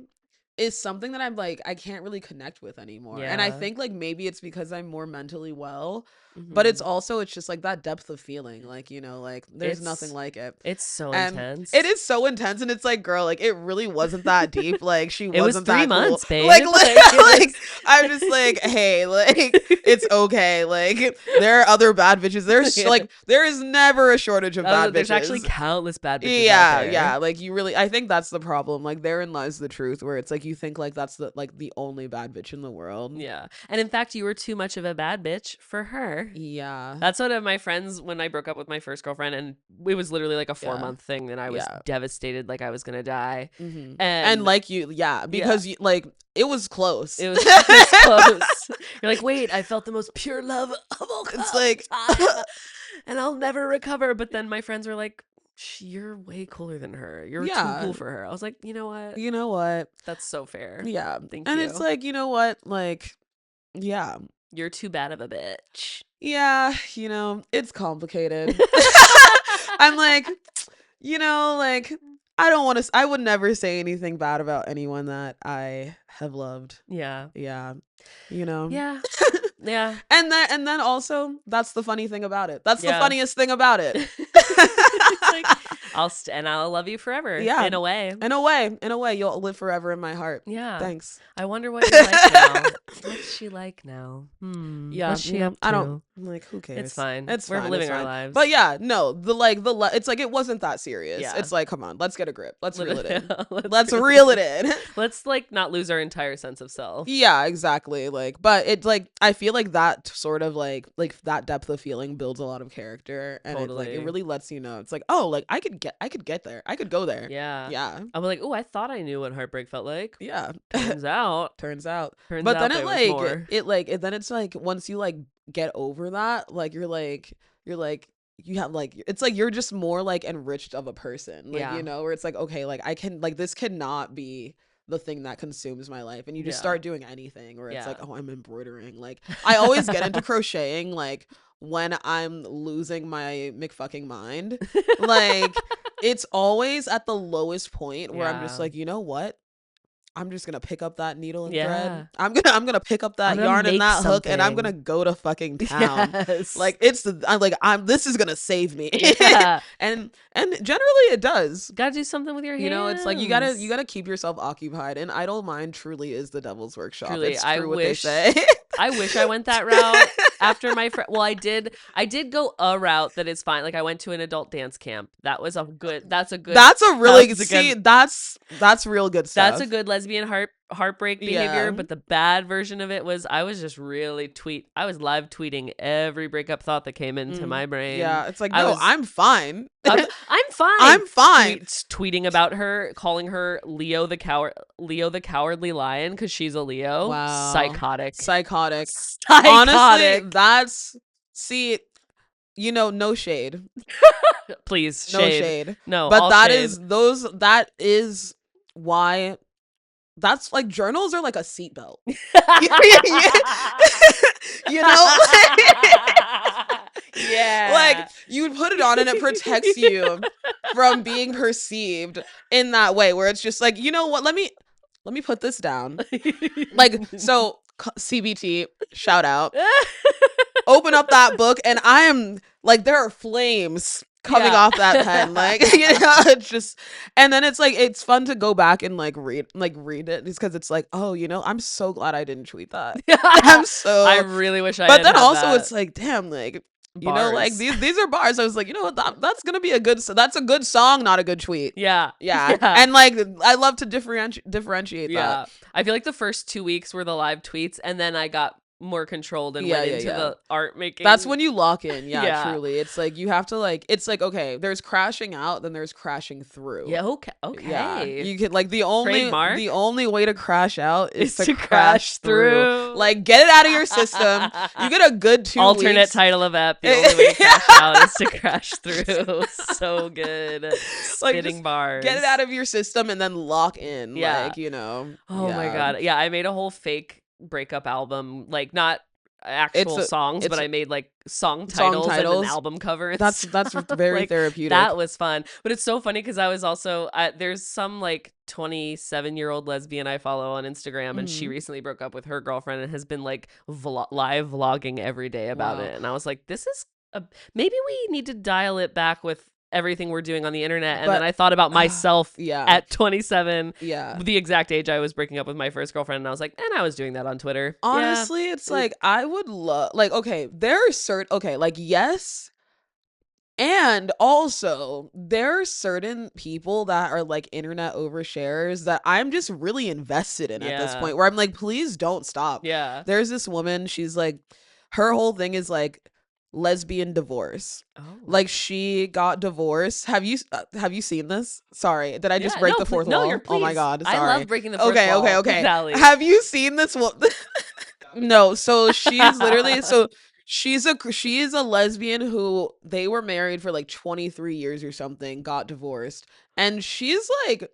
is something that I'm like I can't really connect with anymore. And I Yeah. think like maybe it's because I'm more mentally well, but it's just like that depth of feeling, like like there's nothing It's- like it. It's so And intense. it is so intense, and it's like, girl, like it really wasn't that deep. Like she It was wasn't 3 that cool. months, babe. Like, Like, it like was- I'm just like, hey, like it's okay. Like there are other bad bitches. There's like there is never a shortage of bad bitches. There's actually countless bad bitches out Yeah, there. yeah. Like you really, I think that's the problem. Like therein lies the truth, where it's like you think like that's the only bad bitch in the world. Yeah. And in fact, you were too much of a bad bitch for her. Yeah. That's one of my friends when I broke up with my first girlfriend, and it was literally like a 4-month thing. Then I was Yeah. devastated, like I was gonna die. Mhm. And And like you, yeah, because you like it was close. it was close. You're like, wait, I felt the most pure love of all It's like- time, and I'll never recover. But then my friends were like, you're way cooler than her. You're Yeah. too cool for her. I was like, you know what? You know what? That's so fair. Yeah. Thank and you. it's like, you know what? Like, yeah. You're too bad of a bitch. Yeah, it's complicated. I'm like, like I would never say anything bad about anyone that I have loved. Yeah. Yeah. Yeah. Yeah. And then also that's the funny thing about it. That's the Yeah. funniest thing about it. It's like, I'll love you forever. Yeah. In a way. In a way, you'll live forever in my heart. Yeah. Thanks. I wonder what you're like now. What's she like now? Yeah, What's she up to? I don't like. Who cares? It's fine. It's We're fine, living it's our fine. lives. But yeah, no, it's like it wasn't that serious. Yeah. It's like, come on, let's get a grip. Let's reel it in. Let's Reel it in. Let's like not lose our entire sense of self. Yeah, exactly. Like, but it's like I feel like that sort of like that depth of feeling builds a lot of character, and it Totally. really lets you know. It's like, oh, like I could get there. I could go there. Yeah. Yeah. I'm like, oh, I thought I knew what heartbreak felt like. Yeah. Turns out. Turns out. Turns But out then there was more. then it's like once you like get over that, like you're like you have like it's like you're just more like enriched of a person. Like, Yeah. where it's like, okay, like I can like this cannot be the thing that consumes my life, and you just Yeah. start doing anything, or it's Yeah. like, oh, I'm embroidering. Like I always get into crocheting like when I'm losing my McFucking mind. Like it's always at the lowest point where I'm just Yeah. like, you know what? I'm just gonna pick up that needle and Yeah. thread. I'm gonna pick up that I'm gonna yarn and make that hook, and I'm something. gonna go to fucking town. Yes. Like this is gonna save me. Yeah. and generally it does. Gotta do something with your hands. It's like you gotta keep yourself occupied, and idle mind truly is the devil's workshop. Truly, It's I true what wish- they say. I wish I went that route after my friend. Well, I did go a route that is fine. Like I went to an adult dance camp. That's a good. That's a really That's a see. good- That's real good stuff. That's a good lesbian heartbreak behavior, but the bad version of it was I was just really I was live tweeting every breakup thought that came into my brain. Yeah, it's like, I no, was, I'm fine. I'm fine. I'm fine. Tweeting about her, calling her Leo the cowardly lion because she's a Leo. Wow. Psychotic. Honestly, that's no shade. Please, No shade. No, but that shade. is why that's like journals are like a seatbelt. Yeah. Like you would put it on and it protects you from being perceived in that way where it's just like, you know what, let me put this down. Like, so CBT, shout out. Open up that book and I am like, there are flames coming off that pen, like, it's just, and then it's like, it's fun to go back and read it, just because it's like, oh, I'm so glad I didn't tweet that. I really wish I but then had also that. It's like, damn, like, bars. Like these are bars. I was like, that's gonna be that's a good song, not a good tweet. Yeah. And like, I love to differentiate that. I feel like the first 2 weeks were the live tweets, and then I got more controlled and went into the art making. That's when you lock in. Truly, it's like you have to it's like, okay, there's crashing out, then there's crashing through. Okay. Yeah, you can the only way to crash out is to crash through. Like, get it out of your system. You get a good 2 alternate weeks. title of ep. The only way to crash out is to crash through. So good. Spitting bars. Get it out of your system and then lock in. Oh my god. Yeah, I made a whole fake breakup album, like not actual songs, but I made like song titles and an album cover. That's very therapeutic. That was fun. But it's so funny because I was also there's some like 27-year-old lesbian I follow on Instagram, and she recently broke up with her girlfriend and has been like live vlogging every day about it. And I was like, this is maybe we need to dial it back with everything we're doing on the internet. And then I thought about myself at 27, the exact age I was breaking up with my first girlfriend, and I was like, and I was doing that on Twitter. Honestly, it's like, I would love, like, okay, there are yes, and also there are certain people that are like internet overshares that I'm just really invested in at this point, where I'm like, please don't stop. There's this woman, she's like, her whole thing is like lesbian divorce. Like, she got divorced. Have you seen this? Sorry, did I just break the fourth wall? Oh my god, sorry. I love breaking the fourth wall. Okay. Have you seen this one? No, so she's literally she's a lesbian who, they were married for like 23 years or something, got divorced, and she's like,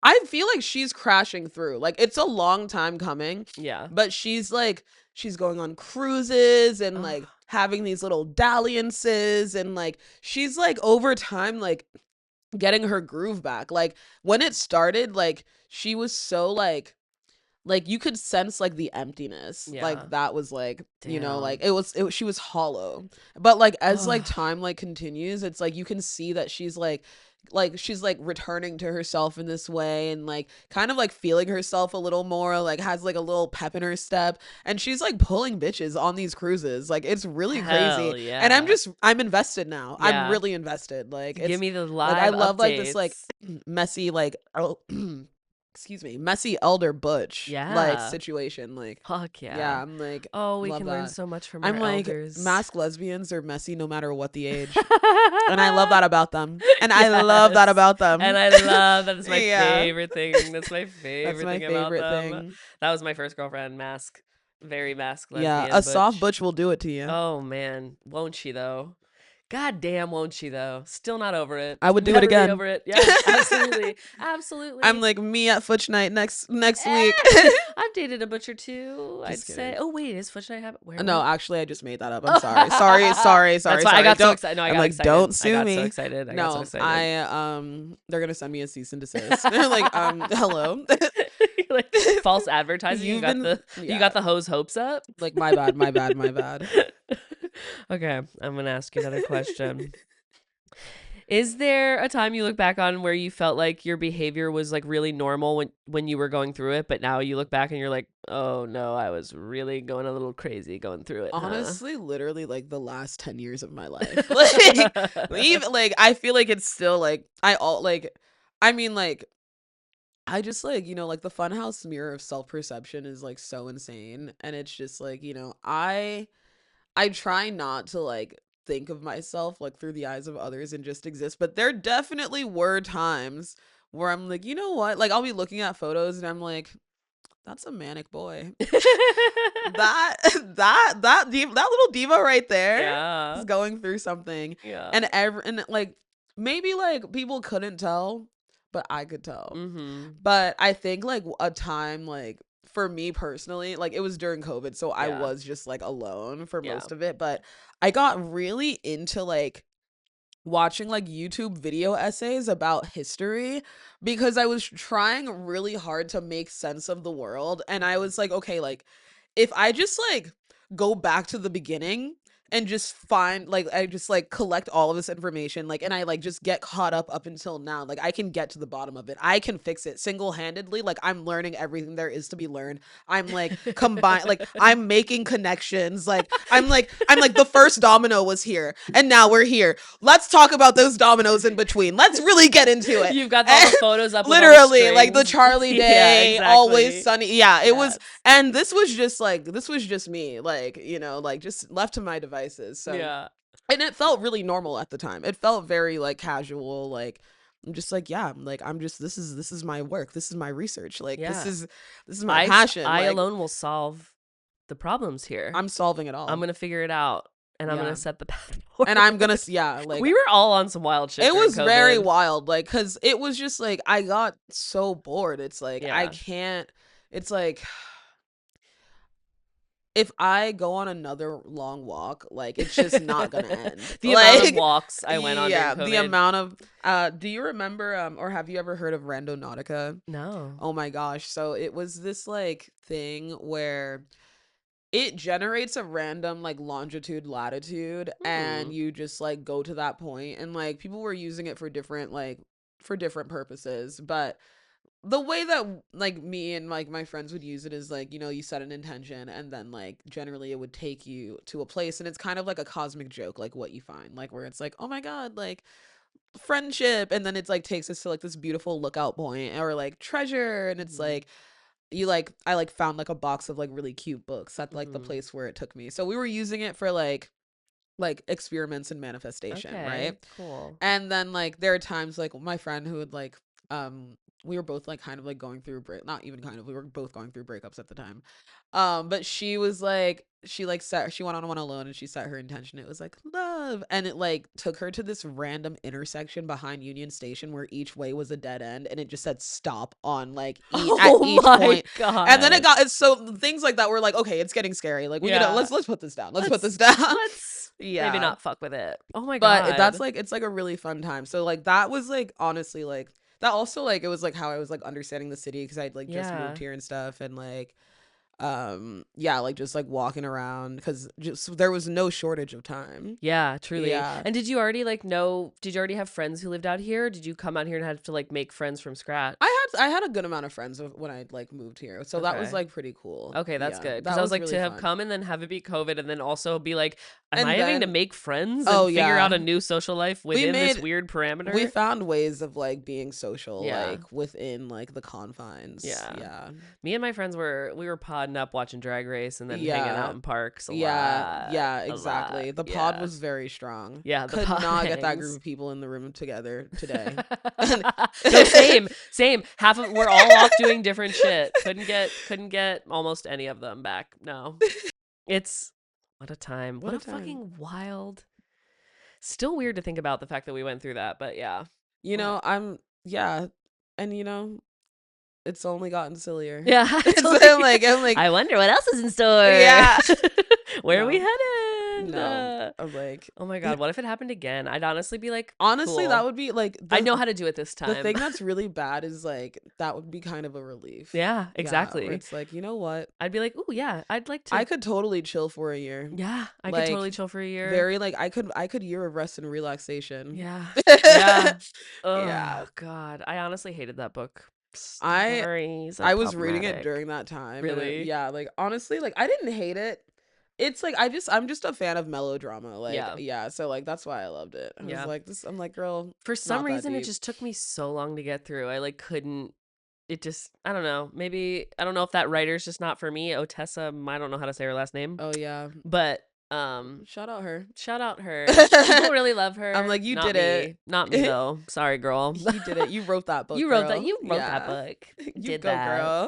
I feel like she's crashing through. Like, it's a long time coming. But she's like, she's going on cruises and like having these little dalliances, and like, she's like, over time, like, getting her groove back. Like, when it started, like, she was so like you could sense like the emptiness. Like, that was like, like she was hollow. But like, as like time like continues, it's like you can see that she's she's like returning to herself in this way, and like kind of like feeling herself a little more, like has like a little pep in her step, and she's like pulling bitches on these cruises. Like, it's really crazy. And I'm invested now. I'm really invested. Like, give me the live I love updates. like this like messy like messy elder butch like situation. Like, fuck yeah. Yeah, I'm like, we can learn so much from I'm our like, elders. masked lesbians are messy no matter what the age. And I love that about them. And I love that about them. And I love that's my favorite thing. That's my favorite thing about them. That was my first girlfriend, very masked lesbian. Yeah, a soft butch will do it to you. Oh man, won't she though? God damn, won't she though? Still not over it. I would do it again. Over it. Yeah, absolutely, absolutely. I'm like, me at Futch Night next week. I've dated a butcher too. I'd say. Oh wait, is Futch Night happen? No, actually, I just made that up. I'm sorry. Sorry. That's why I got so excited. No, I got like, excited. Don't sue me. I got so excited. They're gonna send me a cease and desist. They're like, hello. Like, false advertising. You got the hoes' hopes up. Like, my bad. Okay, I'm gonna ask you another question. Is there a time you look back on where you felt like your behavior was like really normal when you were going through it, but now you look back and you're like, oh no, I was really going a little crazy going through it? Honestly, literally like the last 10 years of my life. Like, even like, I feel like it's still like, I just like, like the funhouse mirror of self-perception is like so insane. And it's just like, I try not to like think of myself like through the eyes of others and just exist, but there definitely were times where I'm like, you know what? Like I'll be looking at photos and I'm like, that's a manic boy. That that little diva right there is Yeah. going through something. Yeah. And like maybe like people couldn't tell, but I could tell. Mhm. But I think like a time like for me personally, like it was during COVID, so I Yeah. was just like alone for Yeah. most of it, but I got really into like watching like YouTube video essays about history because I was trying really hard to make sense of the world. And I was like, okay, like if I just like go back to the beginning and just find like I just like collect all of this information like and I like just get caught up until now, like I can get to the bottom of it, I can fix it single-handedly, like I'm learning everything there is to be learned, I'm like combine like I'm making connections, like I'm like the first domino was here and now we're here, let's talk about those dominoes in between, let's really get into it. You've got all And the photos up with all the literally like the strings. Charlie Yeah, Day Always exactly. Sunny, yeah, it was. Yes. And this was just me, like, like just left to my devices. So, Yeah. and it felt really normal at the time. It felt very like casual, like I'm just like, yeah, like I'm just this is my work. This is my research. Like Yeah. this is my passion. I Like alone will solve the problems here. I'm solving it I'm all. gonna figure it out, and I'm gonna Yeah. set the path And I'm forward. gonna yeah, like We were all on some wild shit it during was very COVID. wild, like cuz it was just like I got so bored. It's like I Yeah. can't it's like if I go on another long walk, like it's just not gonna end. The amount of Like, walks I went on during yeah, the COVID. amount of do you remember or have you ever heard of Randonautica? No. Oh my gosh. So it was this like thing where it generates a random like longitude latitude and Hmm. you just like go to that point and like people were using it for different purposes, but the way that like me and like my friends would use it is like you set an intention and then like generally it would take you to a place and it's kind of like a cosmic joke like what you find like where it's like oh my god like friendship and then it's like takes us to like this beautiful lookout point or like treasure and it's Hmm. like you like I like found like a box of like really cute books at like the Hmm. place where it took me, so we were using it for like experiments and manifestation, right? Okay. Cool. And then like there are times like my friend who would like we were both like kind of like going through break not even kind of we were both going through breakups at the time. But she was like she went on one alone and she set her intention. It was like love. And it like took her to this random intersection behind Union Station where each way was a dead end and it just said stop on like at Oh each my point. And then god. it's so things like that were like, okay, it's getting scary. Like we gotta Yeah. let's put this down. Let's put Let's this down. let's maybe Yeah. not fuck with it. Oh my But that's god. like it's like a really fun time. So like that was like honestly like that also like it was like how I was like understanding the city because I'd like just moved Yeah. here and stuff and like yeah like just like walking around because just there was no shortage of time. Yeah, truly. Yeah. And did you already did you already have friends who lived out here? Or did you come out here and have to like make friends from scratch? I had a good amount of friends when I like moved here. So that was Okay. like pretty cool. Okay, that's Yeah. good. Because That I was was like, to really have fun. come and then have it be COVID and then also be like, am I And having to then make friends oh and figure out yeah. a new social life We within this made weird parameter? we found ways of like being social Yeah. like within like the confines. Yeah. Yeah. Me and my friends we were podding up watching Drag Race and then hanging out Yeah. in parks a Yeah, lot. yeah, A lot. exactly. The pod Yeah. was very strong. Yeah, the Could pod not get that group hangs. of people in the room together today. No, same, same. Half of we're all off doing different shit. Couldn't get almost any of them back. No. It's what a time. What What a a time. fucking wild. Still weird to think about the fact that we went through that, but yeah. You What? know, yeah, and it's only gotten sillier. Yeah, So totally. I'm like, I wonder what else is in store. yeah. Where are we No, headed? no. I'm like, Oh my god, what if it happened again? I'd honestly be like, honestly, that cool. would be like I know how to do it this the time. thing that's really bad is like that would be kind of a relief. Yeah, Yeah, where exactly. it's like, you know what? I'd be like, "Ooh, yeah, I'd like I to." could totally chill for a year. Yeah, I could Like totally chill for a year. very like I could year of rest and relaxation. Yeah. Yeah. Yeah. Oh god, I honestly hated that book. I Stories are I was reading it problematic. during that time and Really? yeah, like honestly, like I didn't hate it. It's like I'm just a fan of melodrama. Like Yeah. yeah, so like that's why I loved it. I was Yeah. like this I'm like, girl, For it's some not that reason, it deep. just took me so long to get through. I like couldn't. it just, I don't know. Maybe, I don't know if that writer's just not for me. Otessa, I don't know how to say her last name. Oh yeah. But Shout out her. shout out her. People really love her. I'm like, you Not did me. it. Not me though. Sorry, girl. You did it. You wrote that book, You wrote that. girl. You wrote that Yeah. book. You Did go, that. girl.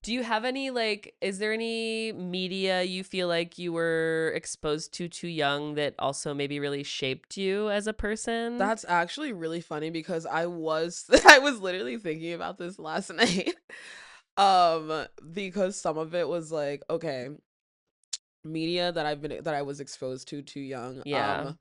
Do you have any, like, is there any media you feel like you were exposed to too young that also maybe really shaped you as a person? That's actually really funny because I was literally thinking about this last night. Because some of it was like, okay, media that I was exposed to too young. Yeah.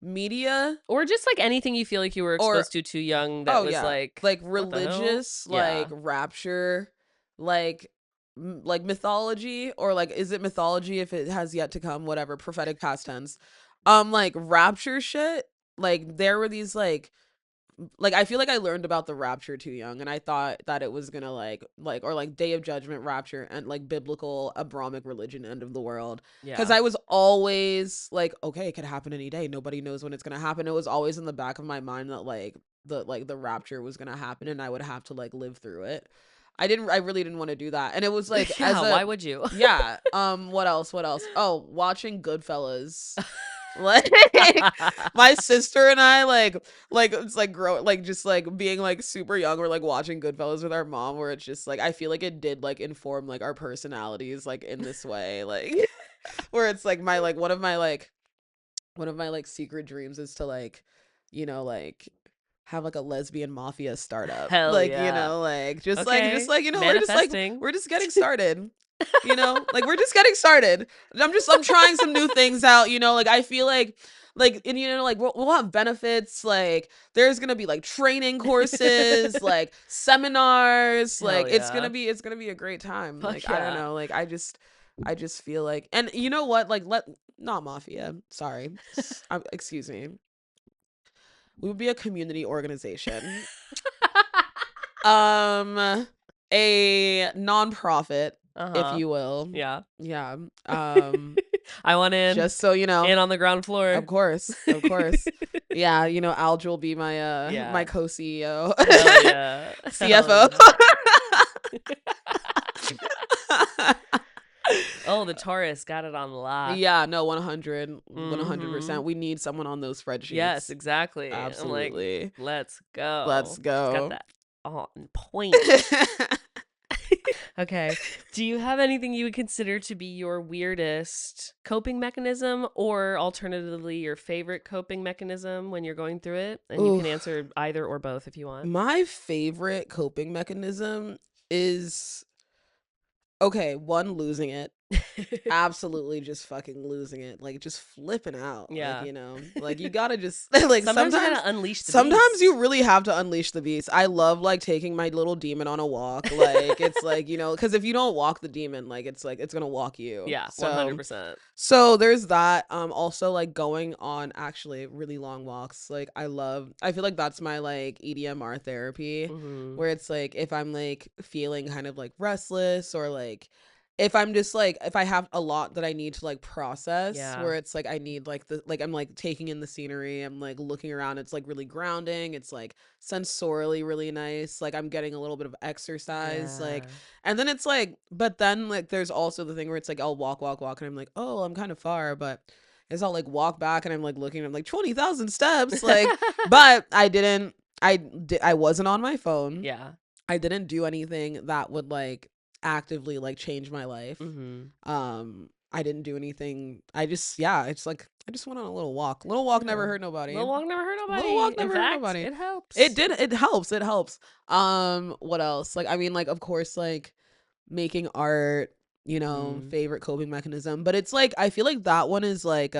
Media Or just like anything you feel like you were or exposed to too young that was yeah, like like what the hell? religious, Yeah. like rapture, like like mythology, or like, is it mythology if it has yet to come, whatever, prophetic past tense. Like rapture shit, like there were these like I feel like I learned about the rapture too young, and I thought that it was gonna or like day of judgment, rapture, and like biblical Abrahamic religion, end of the world. Because Yeah. I was always like, okay, it could happen any day, nobody knows when it's gonna happen. It was always in the back of my mind that the rapture was gonna happen and I would have to like live through it. I really didn't want to do that. And it was like, Yeah, why would you? yeah, what else, oh, watching Goodfellas. Like my sister and I like it's like just like being like super young, we're like watching Goodfellas with our mom, where it's just like I feel like it did like inform like our personalities like in this way, like where it's like my like one of my secret dreams is to like, like have like a lesbian mafia startup. Hell Like, yeah. like Okay. just like, Manifesting. we're just getting started. Like we're just getting started. I'm trying some new things out, like I feel like and like we'll have benefits, like there's gonna be like training courses, like seminars, Hell like it's yeah. gonna be a great time. Fuck Like I don't yeah. know, like I just feel like, and you know what, like not mafia, sorry, excuse me, we would be a community organization, a nonprofit, if you will. Yeah. Yeah. I want in. Just so you know. In on the ground floor. Of course. Yeah, Alge will be my Yeah. my co-CEO. Hell yeah. CFO. Oh, the Taurus got it on lock. Yeah, no, 100%. Mhm. We need someone on those spreadsheets. Yes, exactly. Absolutely. I'm like, let's go. Let's It's go. got that on point. Okay. Do you have anything you would consider to be your weirdest coping mechanism, or alternatively your favorite coping mechanism when you're going through it? And you can Oof. answer either or both if you want. My favorite coping mechanism is, okay, one, losing it. Absolutely just fucking losing it, like just flipping out. Yeah. Like like you gotta just like Sometimes you gotta unleash the sometimes beast. you really have to unleash the beast. I love like taking my little demon on a walk, like it's like, because if you don't walk the demon, like it's gonna walk you. Yeah, So 100%. so there's that. Also like going on actually really long walks, like I feel like that's my like EDMR therapy, Mhm. where it's like if I'm like feeling kind of like restless, or like if I'm just like, if I have a lot that I need to like process, Yeah. where it's like I need like I'm like taking in the scenery, I'm like looking around, it's like really grounding, it's like sensorially really nice, like I'm getting a little bit of exercise, like, Yeah. and then it's like, but then like there's also the thing where it's like I'll walk, and I'm like, oh, I'm kind of far, but it's all like walk back and I'm like looking, I'm like 20,000 steps, like, but I wasn't on my phone. Yeah. I didn't do anything that would like actively like change my life. Mhm. I didn't do anything. It's like I just went on a little walk. Never Yeah. hurt nobody. Little walk never hurt nobody. Little walk In never hurt fact, nobody. it helps. It helps. It helps. What else? Like I mean, like of course, like making art, Mhm. favorite coping mechanism. But it's like I feel like that one is like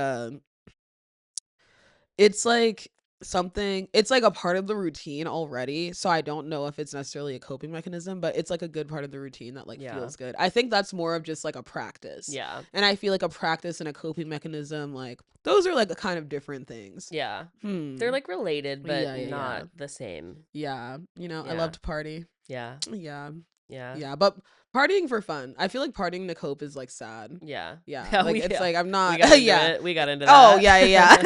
it's like something, it's like a part of the routine already, so I don't know if it's necessarily a coping mechanism, but it's like a good part of the routine that like Yeah. feels good. I think that's more of just like a practice. Yeah. And I feel like a practice and a coping mechanism, like those are like a kind of different things. Yeah. Hmm. They're like related, but Yeah, yeah, not yeah. the same. Yeah, I Yeah. love to party. Yeah. Yeah. Yeah. Yeah, but partying for fun. I feel like partying to cope is like sad. Yeah. Yeah, Yeah, like it's like I'm we not. got into Yeah. it. We got into Oh that. yeah, yeah,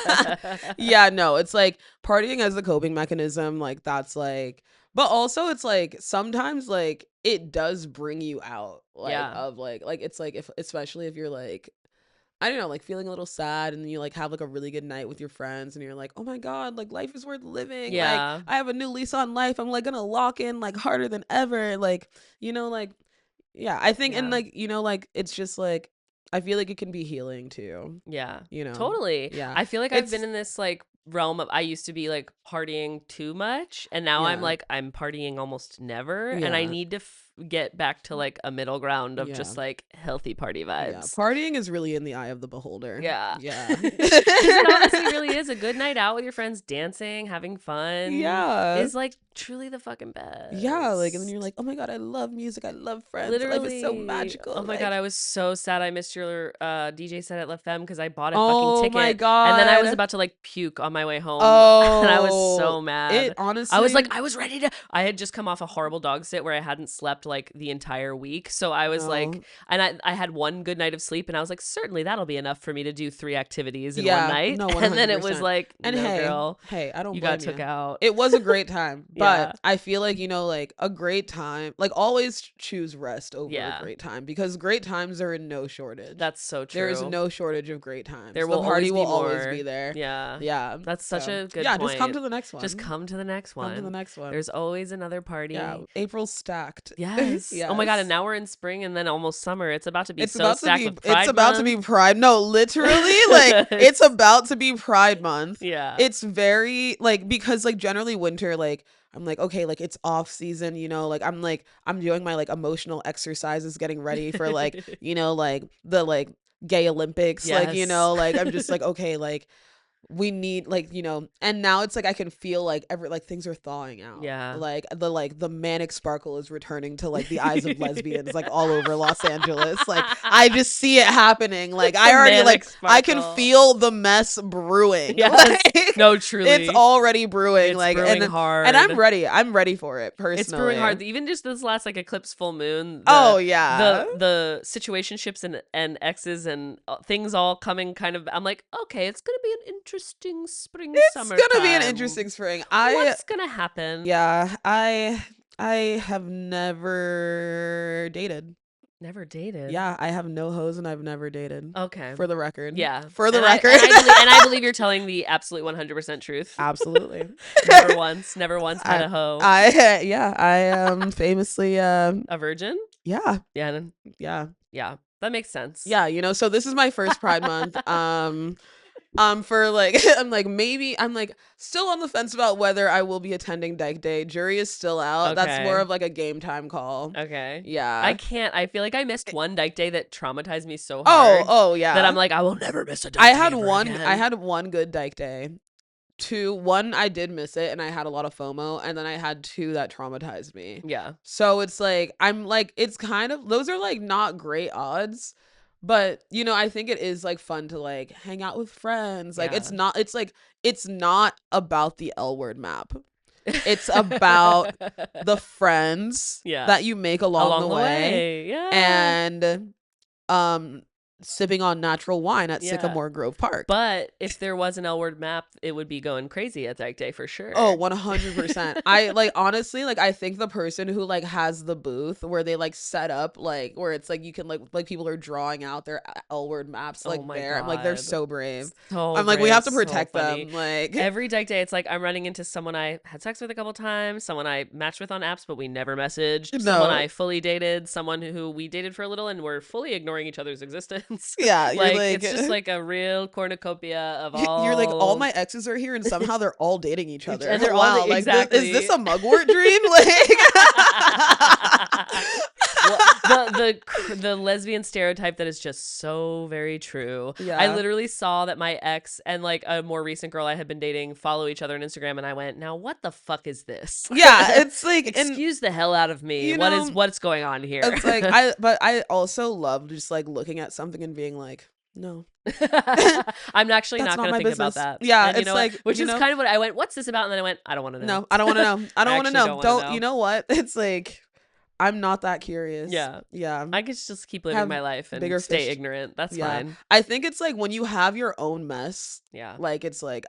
yeah. Yeah, no, it's like partying as a coping mechanism. Like that's like, but also it's like sometimes like it does bring you out like Yeah. of like it's like if especially if you're like I don't know, like feeling a little sad and you like have like a really good night with your friends and you're like, oh my God, like life is worth living. Like Yeah. I have a new lease on life. I'm like gonna lock in like harder than ever. Like, like, yeah, I think, and Yeah. like, like it's just like, I feel like it can be healing too, Yeah. you know? Totally. Yeah. I feel like I've been It's, in this like realm of I used to be like partying too much and now I'm yeah. like I'm partying almost never and I Yeah. need to get back to like a middle ground of Yeah. just like healthy party Yeah. vibes. Partying is really in the eye of the beholder. Yeah. Yeah. Because it honestly really is a good night out with your friends dancing, having fun Yeah. is like truly the fucking best. Yeah. Like, and then you're like, oh my God, I love music. I love friends. Life is so Literally. magical. Oh my God, I was so sad I missed your DJ set at La Femme because I bought a fucking Oh my ticket and then I was God. about to like puke on my way home and I was Oh, so mad. it honestly. I was like, I was ready to. I had just come off a horrible dog sit where I hadn't slept like the entire week. So I was No. like, and I had one good night of sleep and I was like, certainly that'll be enough for me to do 3 activities in one Yeah, night. no, And then it was 100%. like, And no, hey, girl, I don't you blame got took you. out. It was a great time, Yeah. but I feel like, like a great time, like always choose rest over Yeah. a great time because great times are in no shortage. That's so true. There is no shortage of great times. There The will party always be will always more. be there. Yeah. Yeah. That's such a good Yeah, point. just come to the next one. Just come to the next one. Come to the next one. There's always another party. Yeah, April's stacked. Yes. Yes. Oh my God. And now we're in spring and then almost summer. It's about to be It's so about to stacked be with Pride it's about to be Month. Pride. No, literally, like it's about to be Pride Month. Yeah. It's very like because like generally winter, like I'm like, okay, like it's off season, like I'm doing my like emotional exercises, getting ready for like, like the like gay Olympics, like, Yes. like I'm just like, okay, like we need like and now it's like I can feel like things are thawing out. Yeah. Like the manic sparkle is returning to like the eyes of lesbians like all over Los Angeles. Like I just see it happening. Like I already Manic like I can sparkle. feel the mess brewing. Yes. Like, No, truly. it's already brewing. It's like brewing and hard. and I'm ready. I'm ready for it personally. It's brewing hard. Even just this last like eclipse full moon. Oh yeah. The situationships and exes and things all coming kind of. I'm like, okay, it's gonna be an interesting spring summer. It's gonna be an interesting spring. What's gonna happen? Yeah, I have never dated. Never dated. Yeah, I have no hoes and I've never dated. Okay. For the record. Yeah. For the And record. I believe you're telling the absolute 100% truth. Absolutely. Never once had a hoe. I am famously A virgin? yeah. Yeah. Yeah. Yeah. That makes sense. Yeah, so this is my first Pride month. For like I'm like maybe I'm like still on the fence about whether I will be attending Dyke Day. Jury is still out. That's Okay. more of like a game time call. Okay. Yeah. I can't. I feel like I missed one Dyke Day that traumatized me so hard. Oh yeah. That I'm like, I will never miss a Dyke I Day had ever one again. I had one good Dyke Day. One I did miss it and I had a lot of FOMO, and then I had 2 that traumatized me. Yeah. So it's like I'm like it's kind of those are like not great odds, but I think it is like fun to like hang out with friends. Like Yeah. it's not about the L word map. It's about the friends Yeah. that you make along the way. Yeah. And sipping on natural wine at Yeah. Sycamore Grove Park. But if there was an L word map, it would be going crazy at Dyke Day for sure. Oh, 100%. I like honestly like I think the person who like has the booth where they like set up like where it's like you can like people are drawing out their L word maps like Oh my there. I'm like they're God. so brave. So I'm like we brave, have to so protect funny. them. Like Every Dyke Day, it's like I'm running into someone I had sex with a couple times, someone I matched with on apps, but we never messaged, someone No. I fully dated, someone who we dated for a little and we're fully ignoring each other's existence. yeah, you're Like, it's just like a real cornucopia of all. you're like all my exes are here and somehow they're all dating each other. And they're all wow, the- like exactly. is this a mugwort dream? Like Well, the lesbian stereotype that is just so very true. Yeah. I literally saw that my ex and like a more recent girl I had been dating follow each other on Instagram, and I went, "Now what the fuck is this?" Yeah, it's like and Excuse the hell out of me. you know, What's going on here? it's like but I also love just like looking at something and being like, no. I'm actually That's not not going to my think business. about that. Yeah, And you it's know like, what? Which you is know- kind of what I went, what's this about? And then I went, I don't want to know. No, I don't want to know. I don't want to actually know. don't wanna know. You know what? It's like I'm not that curious. Yeah. Yeah. I could just keep living Have my life and bigger stay fish. ignorant. That's Yeah. fine. I think it's like when you have your own mess, Yeah. like it's like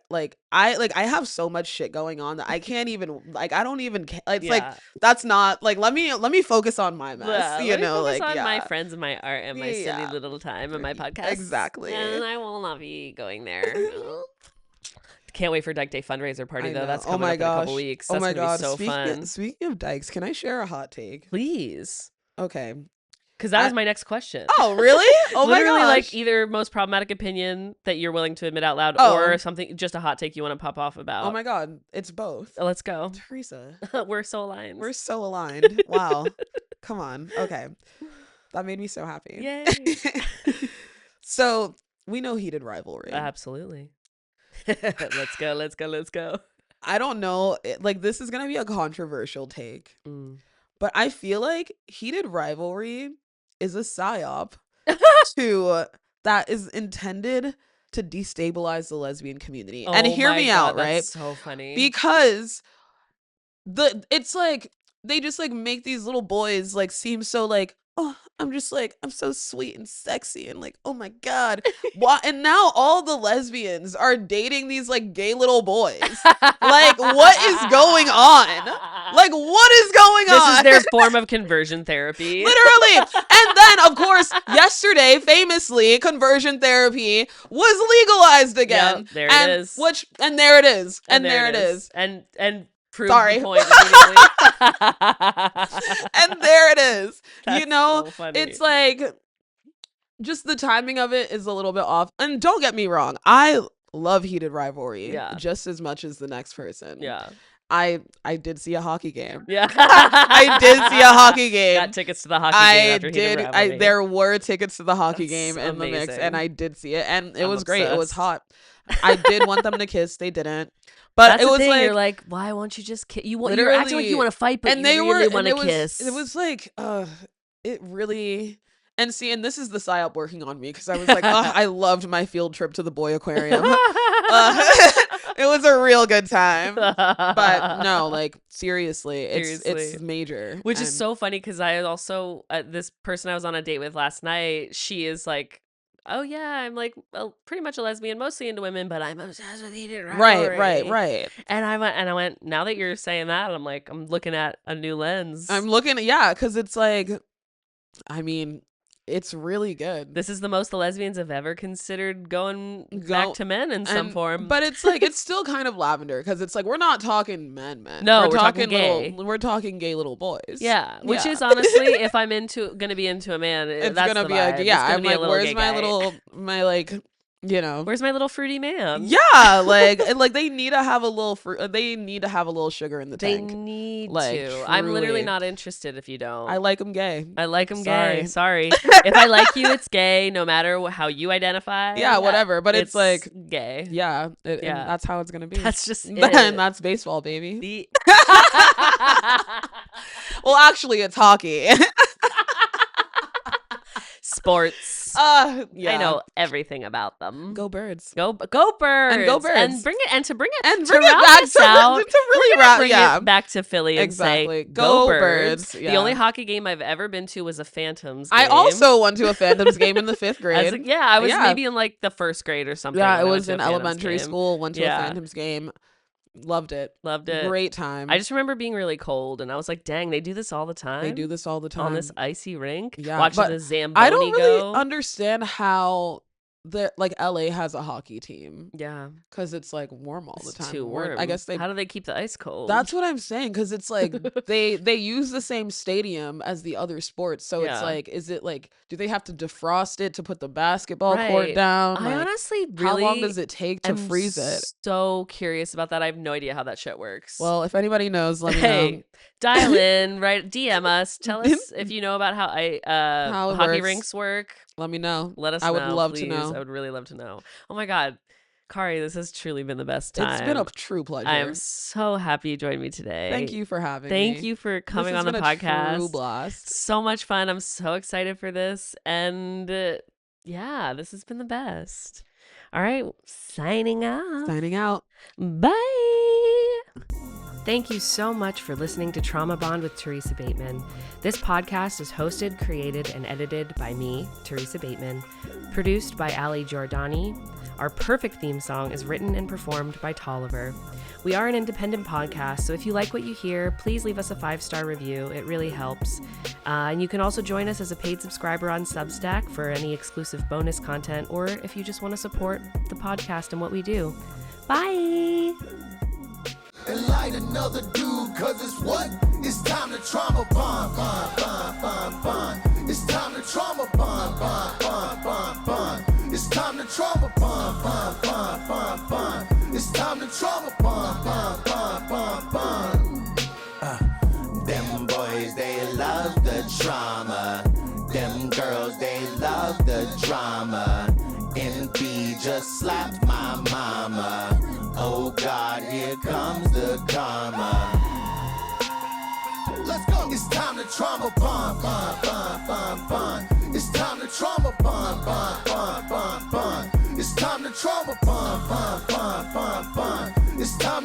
I have so much shit going on that I can't even like I don't even it's like Yeah. that's not like let me focus on my mess. Yeah, You let me know, focus like on my yeah. friends and my art and my silly Yeah. little time and my podcast. Exactly. And I will not be going there. Can't wait for Dyke Day fundraiser party I though. know. That's Oh coming my up in a couple gosh. weeks. Oh That's my gonna god. be so fun. Speaking of dykes, can I share a hot take? Please. Okay. Because that was my next question. Oh, really? Oh my Literally, gosh. like either most problematic opinion that you're willing to admit out loud, Oh. or something just a hot take you want to pop off about. Oh my god, it's both. Let's go. Theresa. We're so aligned. We're so aligned. Wow. Come on. Okay. That made me so happy. Yay. So, we know heated rivalry. Absolutely. Let's go. Let's go. Let's go. I don't know. Like, this is going to be a controversial take. But I feel like heated rivalry is a psyop that is intended to destabilize the lesbian community. And hear me out, right? That's so funny. Because it's like they just like make these little boys like seem so like, oh, I'm so sweet and sexy and like, oh my god. Why? And now all the lesbians are dating these like gay little boys. Like, what is going on? Like, what is going on? This is their form of conversion therapy. Literally. And then, of course, yesterday, famously, conversion therapy was legalized again. Yep, there it is. And there it is. And there it is. And prove Sorry. the point immediately. And there it is. That's you know, so funny. it's like just the timing of it is a little bit off. And don't get me wrong, I love heated rivalry just as much as the next person. Yeah. I did see a hockey game. Yeah. I did see a hockey game. Got tickets to the hockey game after heated rivalry. There were tickets to the hockey That's game in the mix, amazing. and I did see it, and it I'm was great. It was obsessed. hot. I did want them to kiss. They didn't. But That's it the was thing. like You're like, why won't you just kiss? You're acting like Literally. you want to fight, but and you they really were want and to it kiss. was, it was like it really. And see, and this is the psyop working on me because I was like, I loved my field trip to the boy aquarium. It was a real good time. But no, like seriously, it's major. Which is so funny because I also this person I was on a date with last night, she is like, oh yeah, I'm like pretty much a lesbian, mostly into women, but I'm obsessed with heated rivalry. Right. And I went. Now that you're saying that, I'm like, I'm looking at a new lens. I'm looking at because it's like, I mean, it's really good. This is the most the lesbians have ever considered going back to men in some form. But it's like it's still kind of lavender because it's like we're not talking men. No, we're talking gay. We're talking gay little boys. Yeah, which is honestly, if I'm gonna be into a man, it's that's gonna the be vibe. a yeah. It's gonna I'm be like, a little where's gay my guy. my like, you know, Where's my little fruity man? yeah, like they need to have a little fruit. They need to have a little sugar in the They tank. need Like, to. I'm literally truly. not interested if you don't. I like them gay. I like them Sorry. gay. Sorry. If I like you, it's gay, no matter how you identify. Yeah, whatever. But it's like gay. yeah, and Yeah. that's how it's gonna be. That's just and it. that's baseball, baby. The- Well, actually, it's hockey. Sports. Yeah. I know everything about them. Go birds. Go birds. And go birds. And bring it And to bring round it back this to out, really we're gonna wrap. bring Yeah. it back to Philly and Exactly. say go birds. Yeah. The only hockey game I've ever been to was a Phantoms game. I also went to a Phantoms game in the 5th grade. I was Yeah. maybe in like the 1st grade or something. Yeah, when it I went was to a in Phantoms elementary game. school. Went to Yeah. a Phantoms game. Loved it. Loved it. Great time. I just remember being really cold, and I was like, "Dang, they do this all the time. They do this all the time on this icy rink. Yeah, watching but the Zamboni I don't really go. understand how LA has a hockey team Yeah, because it's like warm all the it's time. too warm. I guess How do they keep the ice cold? That's what I'm saying because it's like they use the same stadium as the other sports, so it's Yeah. like, is it like, do they have to defrost it to put the basketball court Right. down? I Like, honestly how really long does it take to am freeze it? So curious about that. I have no idea how that shit works. Well, if anybody knows, let me hey, know. dial in, right? DM us. Tell us if you know about how How it hockey works. rinks work. Let me know. Let us I know. would love to please. know. I would really love to know. Oh my God. Kari, this has truly been the best time. It's been a true pleasure. I am so happy you joined me today. Thank you for having me. Thank you for coming on the podcast. True blast. So much fun. I'm so excited for this. And yeah, this has been the best. All right. Signing off. Signing out. Bye. Thank you so much for listening to Trauma Bond with Theresa Bateman. This podcast is hosted, created, and edited by me, Theresa Bateman, produced by Ali Giordani. Our perfect theme song is written and performed by Tolliver. We are an independent podcast, so if you like what you hear, please leave us a 5-star review. It really helps. And you can also join us as a paid subscriber on Substack for any exclusive bonus content, or if you just want to support the podcast and what we do. Bye! And light another dude, cause it's what? It's time to trauma bond, bond, bond, bond, bond. It's time to trauma bond, bond, bond, bond, bond. It's time to trauma bond, bond, bond, bond, bond. It's time to trauma bond, bond, bond, bond, bond. Them boys, they love the trauma. Them girls, they love the drama. NB just slapped my mama. Oh God, here comes the karma. Let's go. It's time to trauma bond, bond, bond, bond, bond. It's time to trauma bond, bond, bond, bond, bond. It's time to trauma bond, bond, bond, bond, bond. It's time